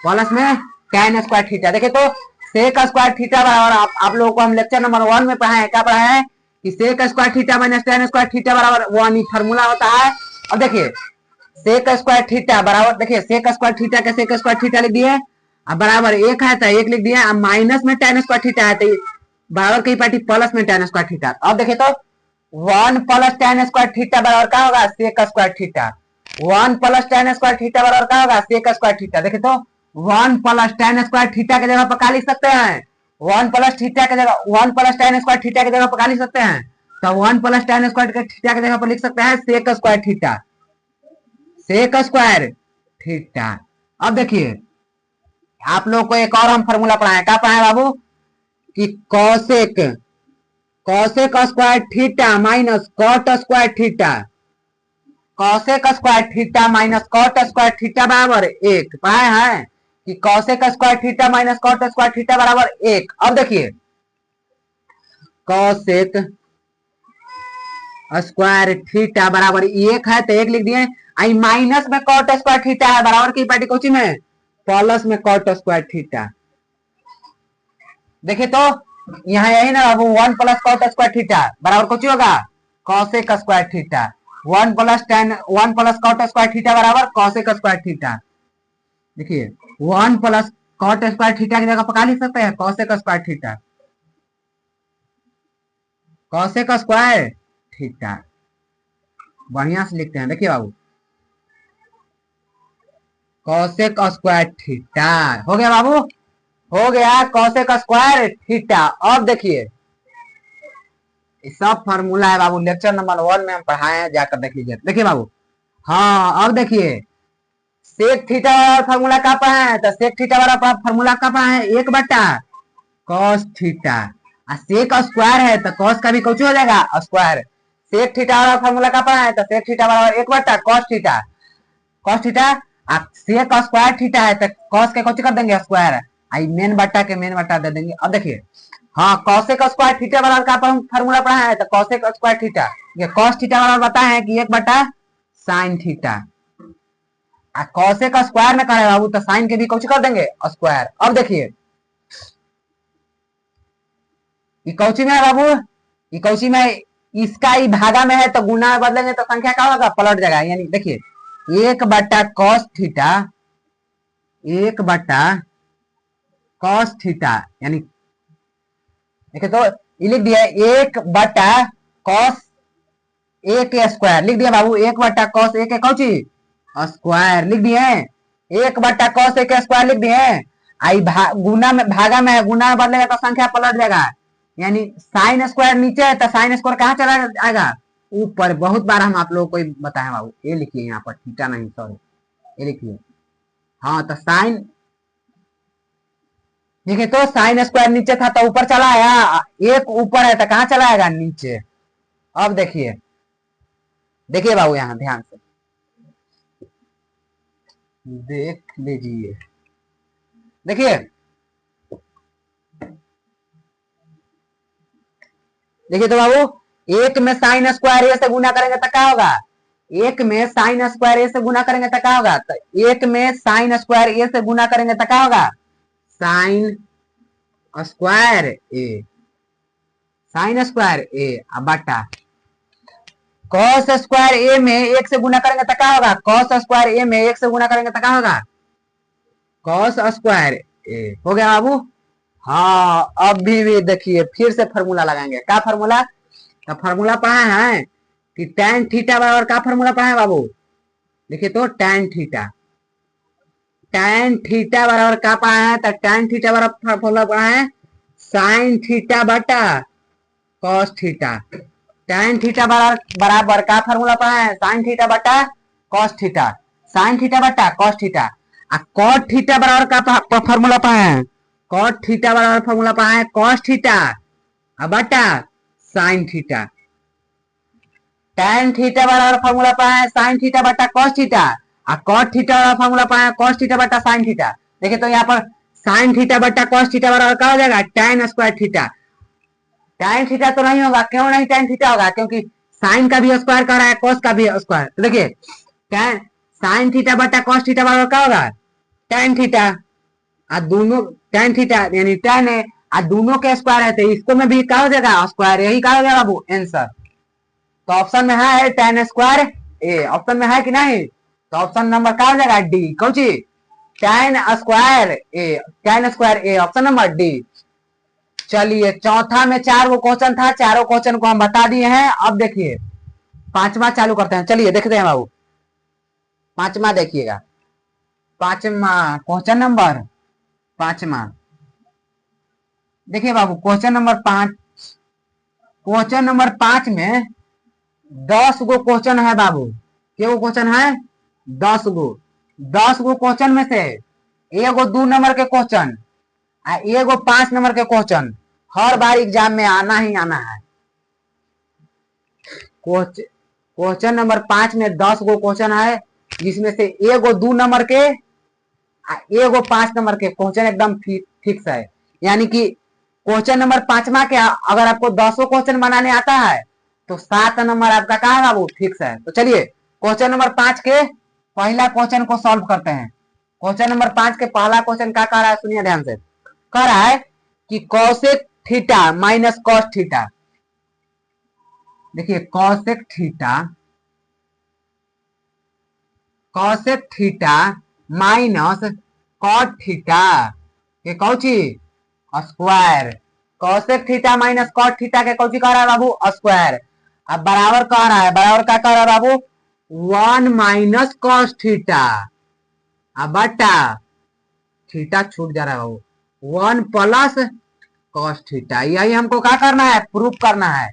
प्लस में tan² थीटा। देखिए तो sec² थीटा बराबर आप लोगों को हम लेक्चर नंबर 1 में पढ़ाए हैं, क्या पढ़ाए हैं कि sec² theta minus tan² theta बराबर 1 फॉर्मूला होता है। अब देखिए sec² थीटा बराबर, देखिए sec² थीटा के sec² थीटा लिख दिए, अब बराबर 1 है तो 1 लिख दिए, अब माइनस में tan² थीटा है तो बराबर कई पार्टी प्लस में tan² थीटा। अब देखिए तो 1 + tan² थीटा बराबर क्या होगा sec² थीटा, 1 + tan² थीटा बराबर क्या होगा sec² थीटा। देखिए तो 1 + tan² थीटा के जगह पर क्या लिख सकते हैं 1 + थीटा के जगह 1 + tan² थीटा के जगह पर क्या लिख सकते हैं, तो 1 + tan² थीटा के जगह पर लिख सकते हैं sec² थीटा, sec² थीटा। अब देखिए आप लोग को एक और हम फॉर्मूला पढ़ाए, क्या पढ़ाए बाबू कि cosec² theta minus cot² theta, cosec² theta minus cot² theta बराबर 1 पढ़ाए हैं कि cosec² theta minus cot² theta बराबर 1। अब देखिए cosec² थीटा बराबर 1 है तो 1 लिख दिए, आई माइनस में cot² थीटा है बराबर की पार्टी कोची में प्लस में cot² थीटा। देखिए तो यहाँ यही ना बाबू 1 + cot² थीटा बराबर कुछ होगा cosec² थीटा, 1 + cot² थीटा बराबर cosec² थीटा। देखिए 1 + cot² थीटा की जगह पर क्या लिख सकते हैं cosec² थीटा, cosec² थीटा बढ़िया से लिखते हैं। देखिए बाबू cosec² थीटा हो गया बाबू, हो गया cosec² थीटा। अब देखिए सब फार्मूला है बाबू, लेक्चर नंबर 1 में हम पढ़ाए हैं, जाकर देख लीजिए। देखिए बाबू हाँ अब देखिए सेक थीटा वाला फार्मूला का पढ़ा है, तो सेक थीटा वाला फार्मूला का पढ़ा है 1 बटा cos थीटा, सेक स्क्वायर है तो cos का भी कुछ हो जाएगा स्क्वायर, सेक थीटा वाला फार्मूला का पढ़ा है तो सेक थीटा बराबर 1 बटा cos theta, cos theta sec square theta है तो cos के कुछ कर देंगे स्क्वायर, आई मेन बटा के मेन बटा दे देंगे। अब देखिए हाँ cosec² थीटा बराबर का फार्मूला पढ़ा है तो cosec² थीटा, ये cos थीटा बराबर बताए हैं कि 1 बटा sin थीटा, cosec² में करे बाबू तो साइन के भी कुछ कर देंगे स्क्वायर। अब देखिए कौची में है बाबू, कौची में इसका ही भागा में है तो गुना में बदलेंगे तो संख्या क्या होगा पलट जाएगा, यानी देखिए 1 बटा cos थीटा 1 बटा cos थीटा, यानी देखिए तो ये लिख दिया 1 बटा cos a के स्क्वायर लिख दिया बाबू, 1 बटा cos a के कौची स्क्वायर लिख दिए, 1 बटा cos a के स्क्वायर लिख दिए, आई गुना में भागा में है, गुना में बदलेगा तो संख्या पलट जाएगा, यानी साइन स्क्वायर नीचे है तो साइन स्क्वायर कहाँ चला जाएगा ऊपर। बहुत बार हम आप लोगों को बताए बाबू, ये लिखिए यहाँ पर थीटा नहीं सॉरी ये लिखिए, हाँ तो साइन देखिए तो साइन स्क्वायर नीचे था तो ऊपर चला आया, एक ऊपर है तो कहाँ चला आएगा नीचे। अब देखिए देखिए बाबू यहाँ ध्यान से देख लीजिए, देखिए देखिए तो बाबू एक में साइन स्क्वायर ए से गुना करेंगे तो क्या होगा, एक में साइन स्क्वायर ए से गुना करेंगे तो क्या होगा, तो एक में साइन स्क्वायर ए से गुना करेंगे तो क्या होगा साइन स्क्वायर ए, साइन स्क्वायर ए बटा cos स्क्वायर ए में 1 से गुना करेंगे तो क्या होगा, cos स्क्वायर ए में 1 से गुना करेंगे तो क्या होगा cos स्क्वायर ए। हो गया बाबू हाँ अब भी देखिए फिर से फार्मूला लगाएंगे, क्या फार्मूला, तो फार्मूला पढ़ा है कि tan थीटा बराबर का फार्मूला पढ़ा है बाबू, देखिए तो tan थीटा tan थीटा बराबर क्या पाया है, तो tan थीटा बराबर फॉर्मूला पाया है sin थीटा बटा cos थीटा। tan थीटा बराबर का फॉर्मूला पाया है sin थीटा बटा cos थीटा, sin थीटा बटा cos थीटा। cot थीटा बराबर का फॉर्मूला पाया है, cot थीटा बराबर फॉर्मूला पाया है cos थीटा बटा sin थीटा। tan थीटा बराबर फॉर्मूला पाया है sin थीटा बटा cos थीटा, cot थीटा बराबर फॉर्मूला पाया है cos थीटा बटा sin थीटा। देखिए तो यहाँ पर sin थीटा बटा cos थीटा बराबर क्या हो जाएगा, tan square theta. tan theta तो नहीं होगा, क्यों नहीं tan थीटा होगा, क्योंकि sin का भी स्क्वायर कर रहा है cos का भी स्क्वायर। तो देखिए tan sin थीटा बटा cos थीटा बराबर क्या होगा, tan थीटा। दोनों tan थीटा यानी tan है, दोनों के स्क्वायर है तो इसको में भी क्या हो जाएगा स्क्वायर, यही क्या हो जाएगा बाबू आंसर। तो ऑप्शन में है tan स्क्वायर ए, ऑप्शन में है कि नहीं, तो ऑप्शन नंबर क्या हो जाएगा डी, कौन सी tan square A, tan square A, option number D. चलिए चौथा में 4 गो क्वेश्चन था, चारों क्वेश्चन को हम बता दिए हैं। अब देखिए पांचवा चालू करते हैं, चलिए देखते हैं बाबू। पांचवा देखिएगा, पांचवा क्वेश्चन नंबर पांचवा देखिए बाबू, क्वेश्चन नंबर 5, क्वेश्चन नंबर 5 में 10 गो क्वेश्चन है बाबू। क्या क्वेश्चन है, 10 गो। 10 गो क्वेश्चन में से एगो 2 नंबर के क्वेश्चन, एगो 5 नंबर के क्वेश्चन हर बार एग्जाम में आना ही आना है। क्वेश्चन नंबर 5 में 10 गो क्वेश्चन है, जिसमें से एगो 2 नंबर के, एगो 5 नंबर के क्वेश्चन एकदम फिक्स है। यानी कि क्वेश्चन नंबर 5वां के अगर आपको 10 क्वेश्चन बनाने आता है तो 7 नंबर आपका कहा है बाबू फिक्स है। तो चलिए क्वेश्चन नंबर 5 के पहला क्वेश्चन को सॉल्व करते हैं। क्वेश्चन नंबर 5 के पहला क्वेश्चन क्या कह रहा है, सुनिए ध्यान से। कह रहा है कि cosec theta minus cos theta. देखिए cosec theta minus cot theta के कौची square. Cosec theta minus cot theta के कौची कह रहा है बाबू स्क्वायर। अब बराबर कह रहा है, बराबर क्या कह रहा है बाबू 1 माइनस कॉस थीटा बटा थीटा छूट जा रहा है बाबू 1 प्लस कॉस थीटा। यही हमको क्या करना है, प्रूफ करना है।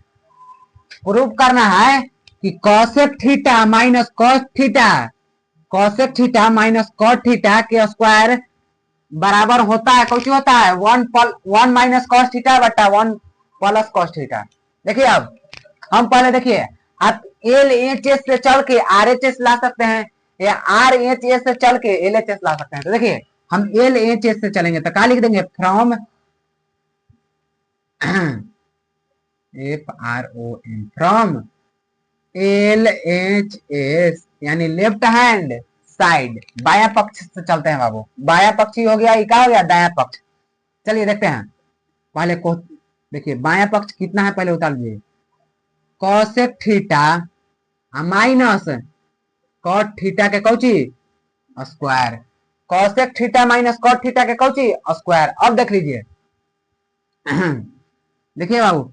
प्रूफ करना है कि cosec theta minus cos theta, cosec theta minus cot theta के स्क्वायर बराबर होता है, कौन होता है 1 माइनस कॉस थीटा बटा 1 प्लस कॉस थीटा। देखिए अब हम पहले देखिए, आप एल एच एस से चल के आर एच एस ला सकते हैं, या आर एच एस से चल के एल एच एस ला सकते हैं। तो देखिए हम एल एच एस से चलेंगे तो क्या लिख देंगे, from F R O N, from L H S यानी लेफ्ट हैंड साइड, बाया पक्ष से चलते हैं बाबू। बाया पक्षी हो गया, ये क्या हो गया दाया पक्ष। चलिए देखते हैं पहले को, देखिए बाया पक्ष कितना है पहले उतार लीजिए, cosec theta minus cot theta के कौची square, cosec theta minus cot theta के कौची स्क्वायर। अब देख लीजिए देखिए बाबू,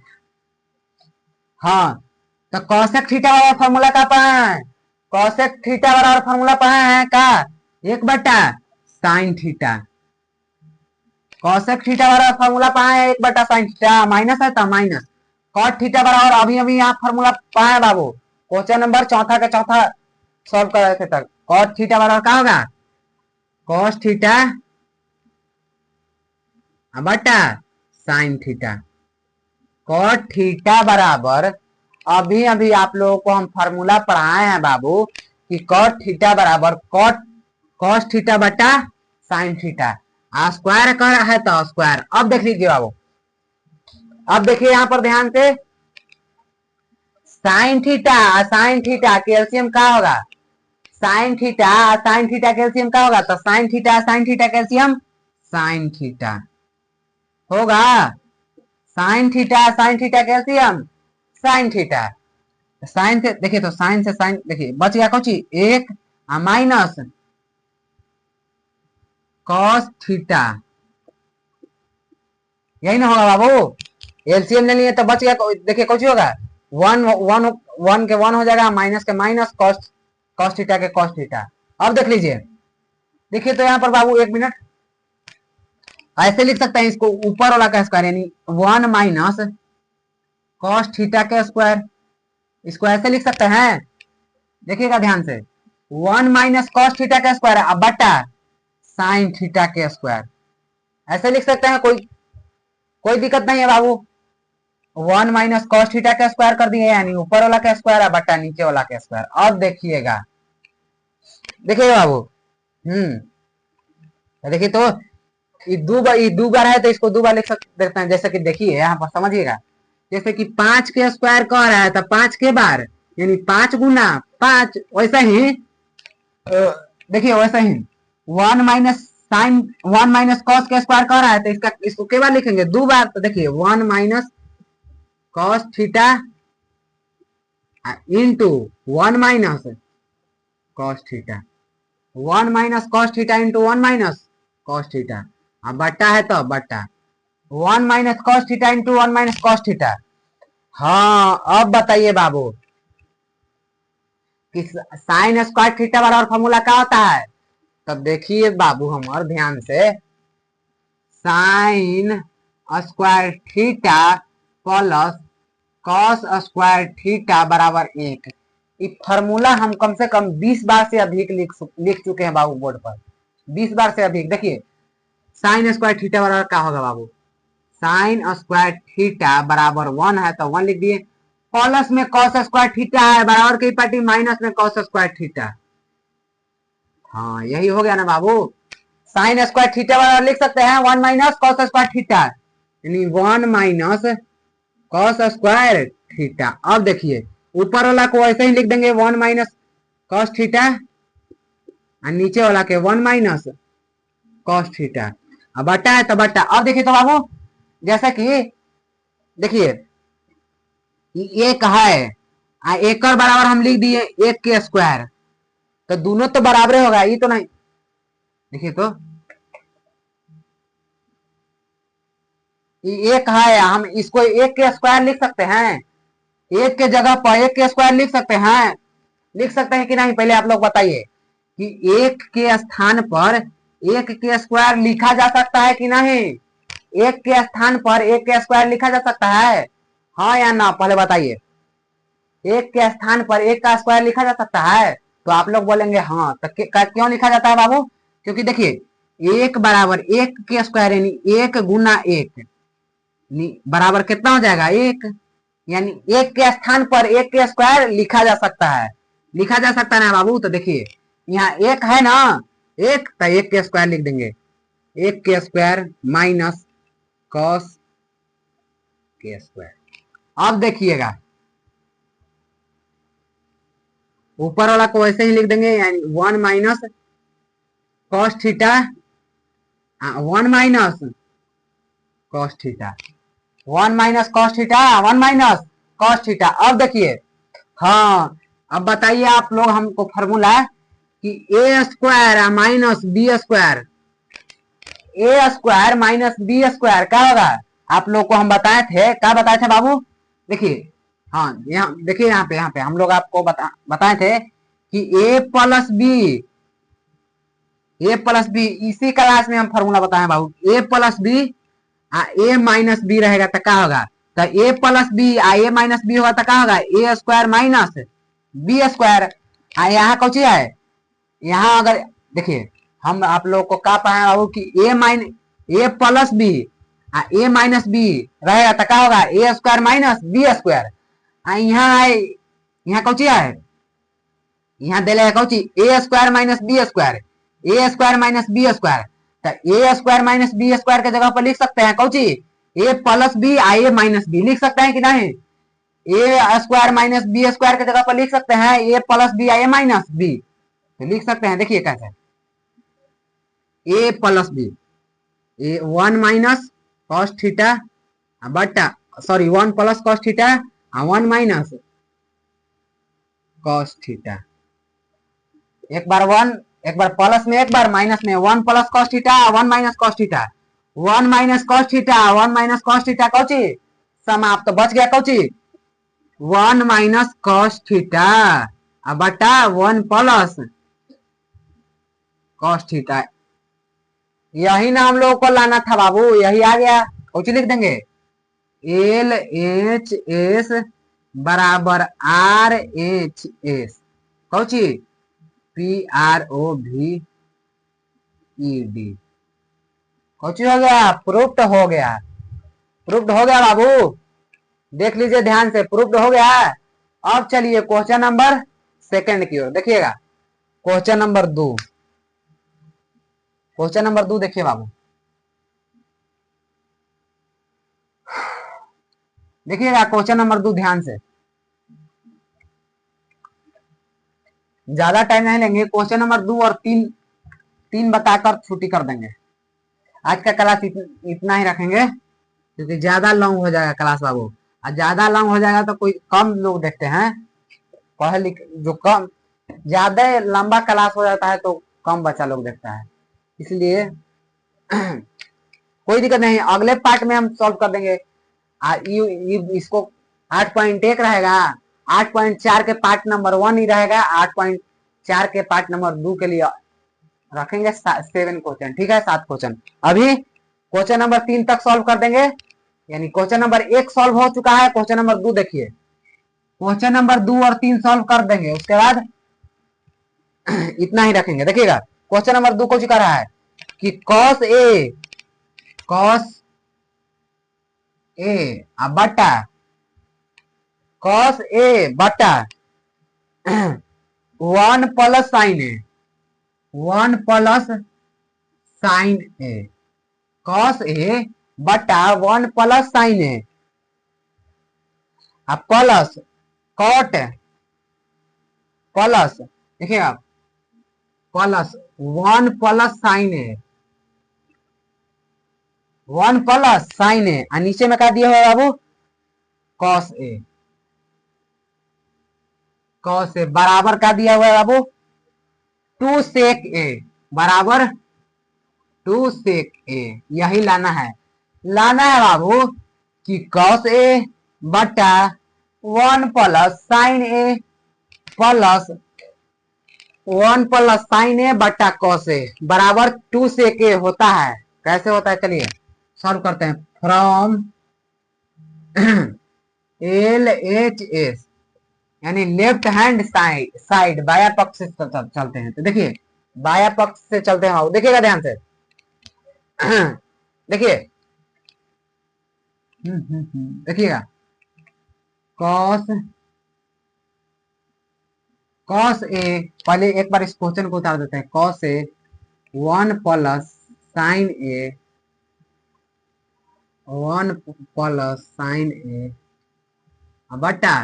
हाँ तो कॉसेक थीटा वाला फॉर्मूला का पाया है, कॉसेक थीटा बराबर फॉर्मूला पाया है का 1 बटा साइन थीटा। कॉसेक थीटा बराबर फॉर्मूला पाया है 1 बटा साइन थीटा, माइनस है तो माइनस कॉट थीटा बराबर अभी अभी यहाँ फॉर्मूला पाया है बाबू, क्वेश्चन नंबर चौथा का चौथा सॉल्व कर रहे थे तक। कॉट थीटा बराबर क्या होगा कॉस थीटा बटा साइन थीटा। कॉट थीटा बराबर अभी अभी आप लोगों को हम फॉर्मूला पढ़ाए हैं बाबू कि कॉट थीटा बराबर कॉस थीटा बटा साइन थीटा, स्क्वायर कर रहा है तो स्क्वायर। अब देख लीजिए बाबू, अब देखिए यहां पर ध्यान से, साइन थीटा कैल्शियम क्या होगा, साइन थीटा कैल्शियम क्या होगा, तो sine theta calcium sine theta होगा, sine theta calcium sine theta. Sine से देखिए, तो साइन से साइन देखिए बच गया कौची 1 माइनस कॉस थीटा, यही ना होगा बाबू। एलसीएम ले लिए तो बच गया, देखिए कौची होगा 1 के 1 हो जाएगा, माइनस के माइनस कॉस थीटा के कॉस थीटा। अब देख लीजिए देखिए तो यहाँ पर बाबू एक मिनट, ऐसे लिख सकते हैं इसको, ऊपर वाला का स्क्वायर यानी 1 माइनस कॉस थीटा के स्क्वायर, इसको ऐसे लिख सकते हैं, देखिएगा ध्यान से, 1 माइनस कॉस थीटा का स्क्वायर अब बटा साइन थीटा के स्क्वायर, ऐसे लिख सकते हैं, कोई दिक्कत नहीं है बाबू। 1 माइनस कॉस थीटा का स्क्वायर कर दिए यानी ऊपर वाला का स्क्वायर बटा नीचे वाला का स्क्वायर। अब देखिएगा, देखिएगा बाबू, देखिए तो ये दो बार है तो इसको दो बार लिख सकते हैं, जैसे कि देखिए यहाँ पर समझिएगा, जैसे कि 5 के स्क्वायर कह रहा है तो 5 के बार यानी 5 गुना 5, वैसा ही देखिए वैसा ही 1 माइनस साइन 1 माइनस कॉस के स्क्वायर कह रहा है तो इसको के बार लिखेंगे, दो बार, तो देखिए 1 minus cos theta into 1 minus cos theta, 1 minus cos theta into 1 minus cos theta, अब बट्टा है तो बट्टा 1 minus cos theta into 1 minus cos theta. हाँ अब बताइए बाबू कि साइन स्क्वायर थीटा बराबर फॉर्मूला क्या होता है, तब देखिए बाबू हमारे ध्यान से, sine square theta plus cos square theta बराबर 1। ये फॉर्मूला हम कम से कम 20 बार से अधिक लिख चुके हैं बाबू बोर्ड पर, 20 बार से अधिक। देखिए साइन स्क्वायर थीटा बराबर क्या होगा बाबू, साइन स्क्वायर थीटा बराबर 1 है तो 1 लिख दिए, प्लस में कॉस स्क्वायर थीटा है बराबर की पार्टी माइनस में कॉस स्क्वायर थीटा। हाँ यही हो गया ना बाबू, साइन स्क्वायर थीटा बराबर लिख सकते हैं 1 माइनस कॉस स्क्वायर थीटा यानी 1 माइनस कॉस स्क्वायर थीटा। अब देखिए ऊपर वाला को ऐसे ही लिख देंगे 1 माइनस कॉस थीटा और नीचे वाला के 1 माइनस कॉस थीटा, अब बट्टा है तो बट्टा। अब देखिए तो बाबू जैसा कि देखिए एक है एक और बराबर हम लिख दिए 1 के स्क्वायर, तो दोनों तो बराबर होगा, ये तो नहीं, देखिए तो ये एक है, हम इसको 1 के स्क्वायर लिख सकते हैं, 1 के जगह पर 1 के स्क्वायर लिख सकते हैं कि नहीं, पहले आप लोग बताइए कि 1 के स्थान पर 1 के स्क्वायर लिखा जा सकता है कि नहीं, 1 के स्थान पर 1 के स्क्वायर लिखा जा सकता है, हाँ या ना, पहले बताइए। 1 के स्थान पर 1 का स्क्वायर लिखा जा सकता है, तो आप लोग बोलेंगे हाँ, तो क्यों लिखा जाता है बाबू, क्योंकि देखिए 1 बराबर 1 के स्क्वायर यानी 1 गुना 1 बराबर कितना हो जाएगा 1, यानी 1 के स्थान पर 1 के स्क्वायर लिखा जा सकता है, ना बाबू। तो देखिए यहाँ 1 है ना, 1 तो 1 के स्क्वायर लिख देंगे, 1 के स्क्वायर माइनस कॉस के स्क्वायर। अब देखिएगा ऊपर वाला को ऐसे ही लिख देंगे यानी 1 minus cos theta 1 minus cos theta 1 minus cos theta 1 minus cos theta. अब देखिए हाँ, अब बताइए आप लोग हमको फॉर्मूला कि ए square minus B square, A square minus B square क्या होगा, आप लोग को हम बताए थे बाबू, देखिए हाँ यहाँ देखिए यहाँ पे हम लोग आपको बताए थे कि ए प्लस बी, इसी क्लास में हम फॉर्मूला बताए बाबू, A plus B A minus B रहेगा तो क्या होगा, तो A plus B A minus B होगा तो क्या होगा, A square minus B square. यहाँ कौन सी है, यहाँ अगर देखिए हम आप लोग को क्या पाए बाबू कि ए plus B A minus B रहेगा तो क्या होगा, A square minus B square. यहाँ है, यहाँ कौन सी है, यहाँ दे कौन सी ए square minus B square, A square minus B square, तो A square minus B square के जगह पर लिख सकते हैं कौन सी, ए plus B A minus B लिख सकते हैं कि नहीं, ए स्क्वायर माइनस बी स्क्वायर के जगह पर लिख सकते हैं A plus B A minus B, तो लिख सकते हैं। देखिए कैसे A plus B 1 minus cos theta बटा sorry 1 plus cos theta 1 minus cos theta, एक बार 1 एक बार प्लस में एक बार माइनस में 1 plus cos theta 1 minus cos theta 1 minus cos theta 1 minus cos theta Cauchy समाप्त, तो बच गया कौची 1 माइनस कॉस थीटा बटा 1 प्लस कॉस थीटा, यही ना हम लोगों को लाना था बाबू, यही आ गया। कुछ लिख देंगे एल एच एस बराबर आर एच एस, कौची P R O V E D, Cauchy हो गया, प्रूफ्ड हो गया, प्रूफ्ड हो गया बाबू, देख लीजिए ध्यान से, प्रूफ्ड हो गया। अब चलिए क्वेश्चन नंबर सेकंड की ओर देखिएगा, क्वेश्चन नंबर 2, क्वेश्चन नंबर 2 देखिए बाबू, देखिएगा क्वेश्चन नंबर 2 ध्यान से, ज्यादा टाइम नहीं लेंगे, क्वेश्चन नंबर 2 और 3 बताकर छुट्टी कर देंगे। आज का क्लास इतना ही रखेंगे क्योंकि ज्यादा लॉन्ग हो जाएगा क्लास बाबू, और ज्यादा लॉन्ग हो जाएगा तो कोई कम लोग देखते हैं, पढ़े लिख जो कम, ज्यादा लंबा क्लास हो जाता है तो कम बच्चा लोग देखता है, इसलिए कोई दिक्कत नहीं, अगले पार्ट में हम सॉल्व कर देंगे। इसको 8.1 रहेगा, 8.4 के पार्ट नंबर 1 ही रहेगा, 8.4 के पार्ट नंबर 2 के लिए रखेंगे 7 क्वेश्चन, ठीक है 7 क्वेश्चन। अभी क्वेश्चन नंबर 3 तक सॉल्व कर देंगे, यानी क्वेश्चन नंबर 1 सॉल्व हो चुका है, क्वेश्चन नंबर 2 देखिए, क्वेश्चन नंबर 2 और 3 सॉल्व कर देंगे, उसके बाद इतना ही रखेंगे। देखिएगा क्वेश्चन नंबर 2 कुछ कर रहा है कि कॉस ए बटा कॉस ए बटा 1 plus sine A, 1 plus sine A, cos A बटा 1 प्लस साइन ए प्लस कॉट, प्लस देखिए आप plus 1 plus sine A, 1 plus sine ए, और नीचे में क्या दिया हुआ है बाबू, कॉस ए, कॉस ए बराबर क्या दिया हुआ है बाबू, 2 सेक ए, बराबर 2 सेक ए, यही लाना है बाबू कि कॉस ए बटा 1 प्लस साइन ए प्लस 1 प्लस साइन ए बटा कॉस ए बराबर 2 सेक ए होता है। कैसे होता है चलिए सॉल्व करते हैं। फ्रॉम एल एच एस यानी लेफ्ट हैंड साइड बाया पक्ष से चलते हैं, तो देखिए बाया पक्ष से चलते हैं, देखिएगा ध्यान से देखिए देखिएगा कॉस ए, पहले एक बार इस क्वेश्चन को उतार देते हैं, cos A 1 plus sine A, 1 plus sine ए बटा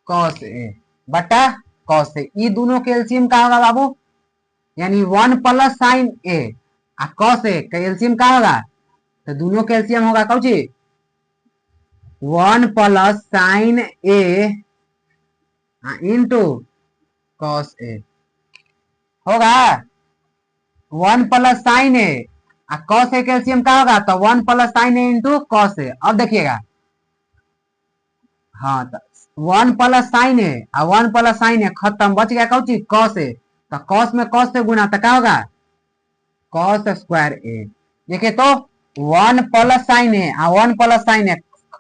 कॉस ए बटा कॉस ए, ये दोनों के एलसीएम क्या होगा बाबू, यानी 1 प्लस साइन ए और कॉस ए का एलसीएम क्या होगा, तो दोनों का एलसीएम होगा कौन सी 1 plus sine A into cos ए होगा, 1 प्लस साइन ए और कॉस ए का एलसीएम क्या होगा, तो 1 plus sine A into cos A. अब देखिएगा हाँ, तो 1 प्लस साइन ए और 1 प्लस साइन ए खत्म, बच गया कौन सी कॉस ए, तो कॉस में कॉस से गुना तो क्या होगा कॉस स्क्वायर ए। देखिए तो 1 प्लस साइन ए और 1 प्लस साइन ए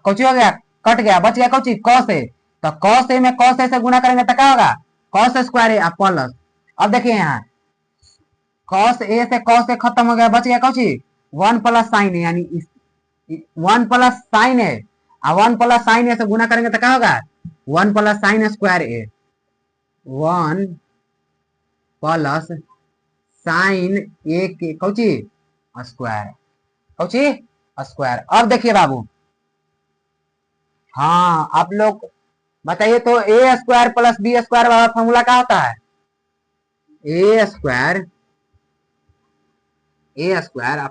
कौची हो गया, कट गया, बच गया कौची कॉस ए, तो कॉस ए में कॉस ए से गुना करेंगे तो क्या होगा कॉस स्क्वायर ए प्लस। अब देखिए यहाँ कॉस ए से कॉस ए खत्म हो गया, बच गया कौची 1 प्लस साइन ए, यानी 1 प्लस साइन ए और 1 प्लस साइन ए से गुना करेंगे तो क्या होगा 1 प्लस साइन स्क्वायर ए, 1 प्लस साइन ए के कौची स्क्वायर, कौची स्क्वायर। अब देखिए बाबू हाँ, आप लोग बताइए तो A square plus B square वाला फॉर्मूला क्या होता है, ए स्क्वायर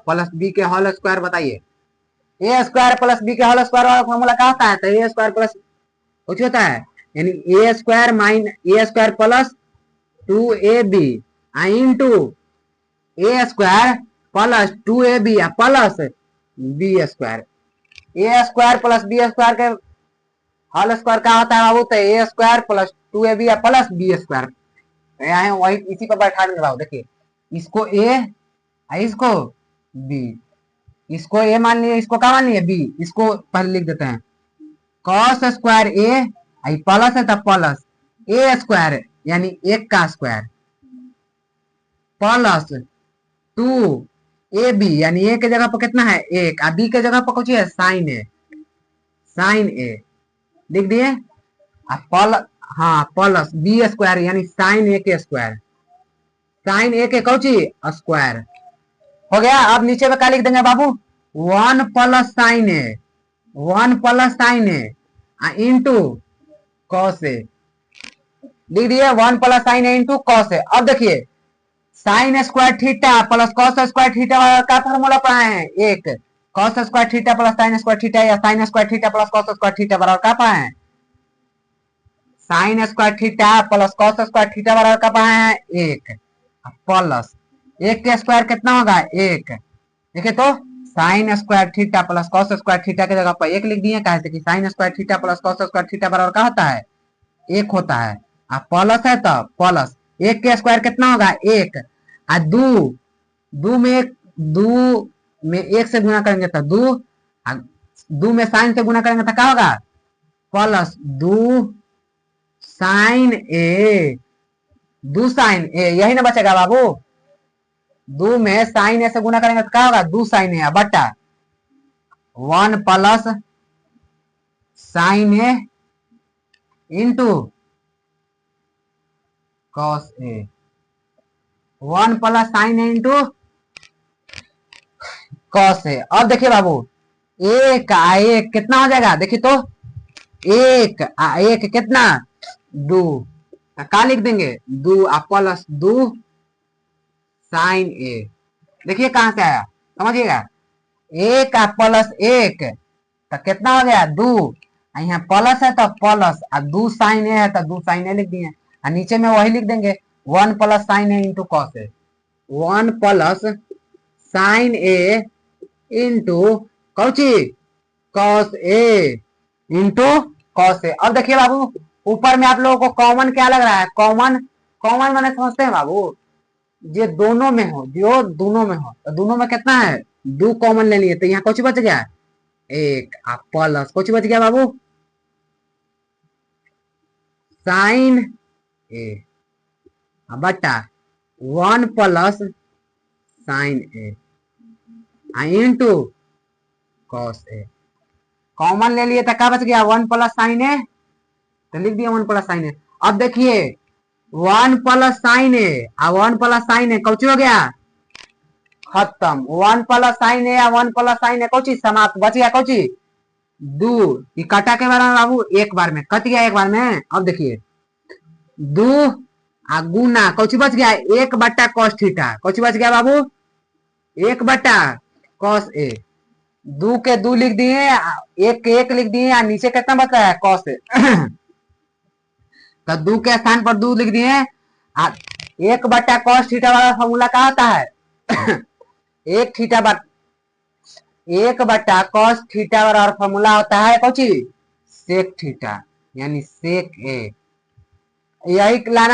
प्लस बी के होल स्क्वायर, बताइए ए स्क्वायर प्लस बी के होल स्क्वायर वाला फॉर्मूला क्या होता है, तो ए स्क्वायर प्लस कुछ होता है, यानी A square plus 2ab into A square plus 2ab plus B square, A square plus B square के होल स्क्वायर क्या होता है बाबू, तो A square plus 2ab plus B square, यहाँ वही इसी पर बैठा देंगे बाबू। देखिए इसको ए, इसको बी, इसको ए मान लिया, इसको क्या मान लिया बी, इसको पहले लिख देते हैं कॉस स्क्वायर ए, प्लस है तब प्लस ए स्क्वायर यानी एक का स्क्वायर प्लस 2ab यानी ए के जगह पर कितना है एक, और बी के जगह पर कुछ है साइन ए, साइन ए लिख दिए। हाँ प्लस बी स्क्वायर यानी साइन ए के स्क्वायर, साइन ए के कौची स्क्वायर हो गया। अब नीचे में क्या लिख देंगे बाबू 1 plus sine A, 1 plus sine A into cos A, लिख दिए 1 plus sine A into cos A. अब देखिए sine square theta plus cos square theta का फॉर्मूला पढ़ाए हैं एक, cos square theta plus sine square theta या sine square theta plus cos square theta बराबर क्या पाए हैं, sine square theta plus cos square theta बराबर क्या पाए हैं एक, प्लस एक के स्क्वायर कितना होगा एक, देखिए तो sign square theta plus cos square theta की जगह पर एक लिख दिए, कैसे कि sine square theta plus cos square theta बराबर क्या होता है एक होता है, अब प्लस है तो प्लस एक के स्क्वायर कितना होगा एक, और दो में एक से गुना करेंगे तो दो में साइन से गुना करेंगे तो क्या होगा प्लस 2 साइन ए, 2 साइन ए, यही ना बचेगा बाबू, 2 में साइन ए से गुना करेंगे तो क्या होगा 2 साइन ए बटा 1 plus sine A into cos A, 1 plus sine A into cos A. अब देखिए बाबू एक आ एक कितना हो जाएगा, देखिए तो एक आ एक कितना 2, क्या लिख देंगे 2 प्लस 2 साइन ए, देखिए कहां से आया समझिएगा, एक प्लस एक तो कितना हो गया 2, यहाँ प्लस है तो प्लस और 2 साइन ए है तो 2 साइन ए लिख दिए, और नीचे में वही लिख देंगे 1 plus sine A into cos A, 1 plus sine A into Cauchy cos A into cos A. अब देखिए बाबू ऊपर में आप लोगों को कॉमन क्या लग रहा है, कॉमन कॉमन मैंने समझते हैं बाबू ये दोनों में हो, जो दोनों में हो तो दोनों में कितना है 2 कॉमन ले लिए तो यहाँ कुछ बच गया एक, प्लस कुछ बच गया बाबू साइन ए बटा 1 plus sine A into cos A, common ले लिए तो क्या बच गया 1 प्लस साइन ए, तो लिख दिया 1 प्लस साइन ए। अब देखिए 1 plus sine A 1 plus sine A Cauchy हो गया खत्म, 1 plus sine A 1 plus sine A Cauchy समाप्त, बच गया कौची 2, ये कटा के बार में बाबू एक बार में कट गया एक बार में। अब देखिए 2 गुना कौची बच गया 1 बटा कॉस थीटा, कौची बच गया बाबू 1 बटा कॉस ए, 2 के 2 लिख दिए, 1 के 1 लिख दिए, नीचे कितना बच रहा है कॉस ए तो 2 के स्थान पर 2 लिख दिए, 1 बटा कॉस थीटा वाला फॉर्मूला क्या होता है 1 बटा कॉस थीटा वाला फॉर्मूला होता है कौची सेक थीटा यानी सेक ए, यही लाना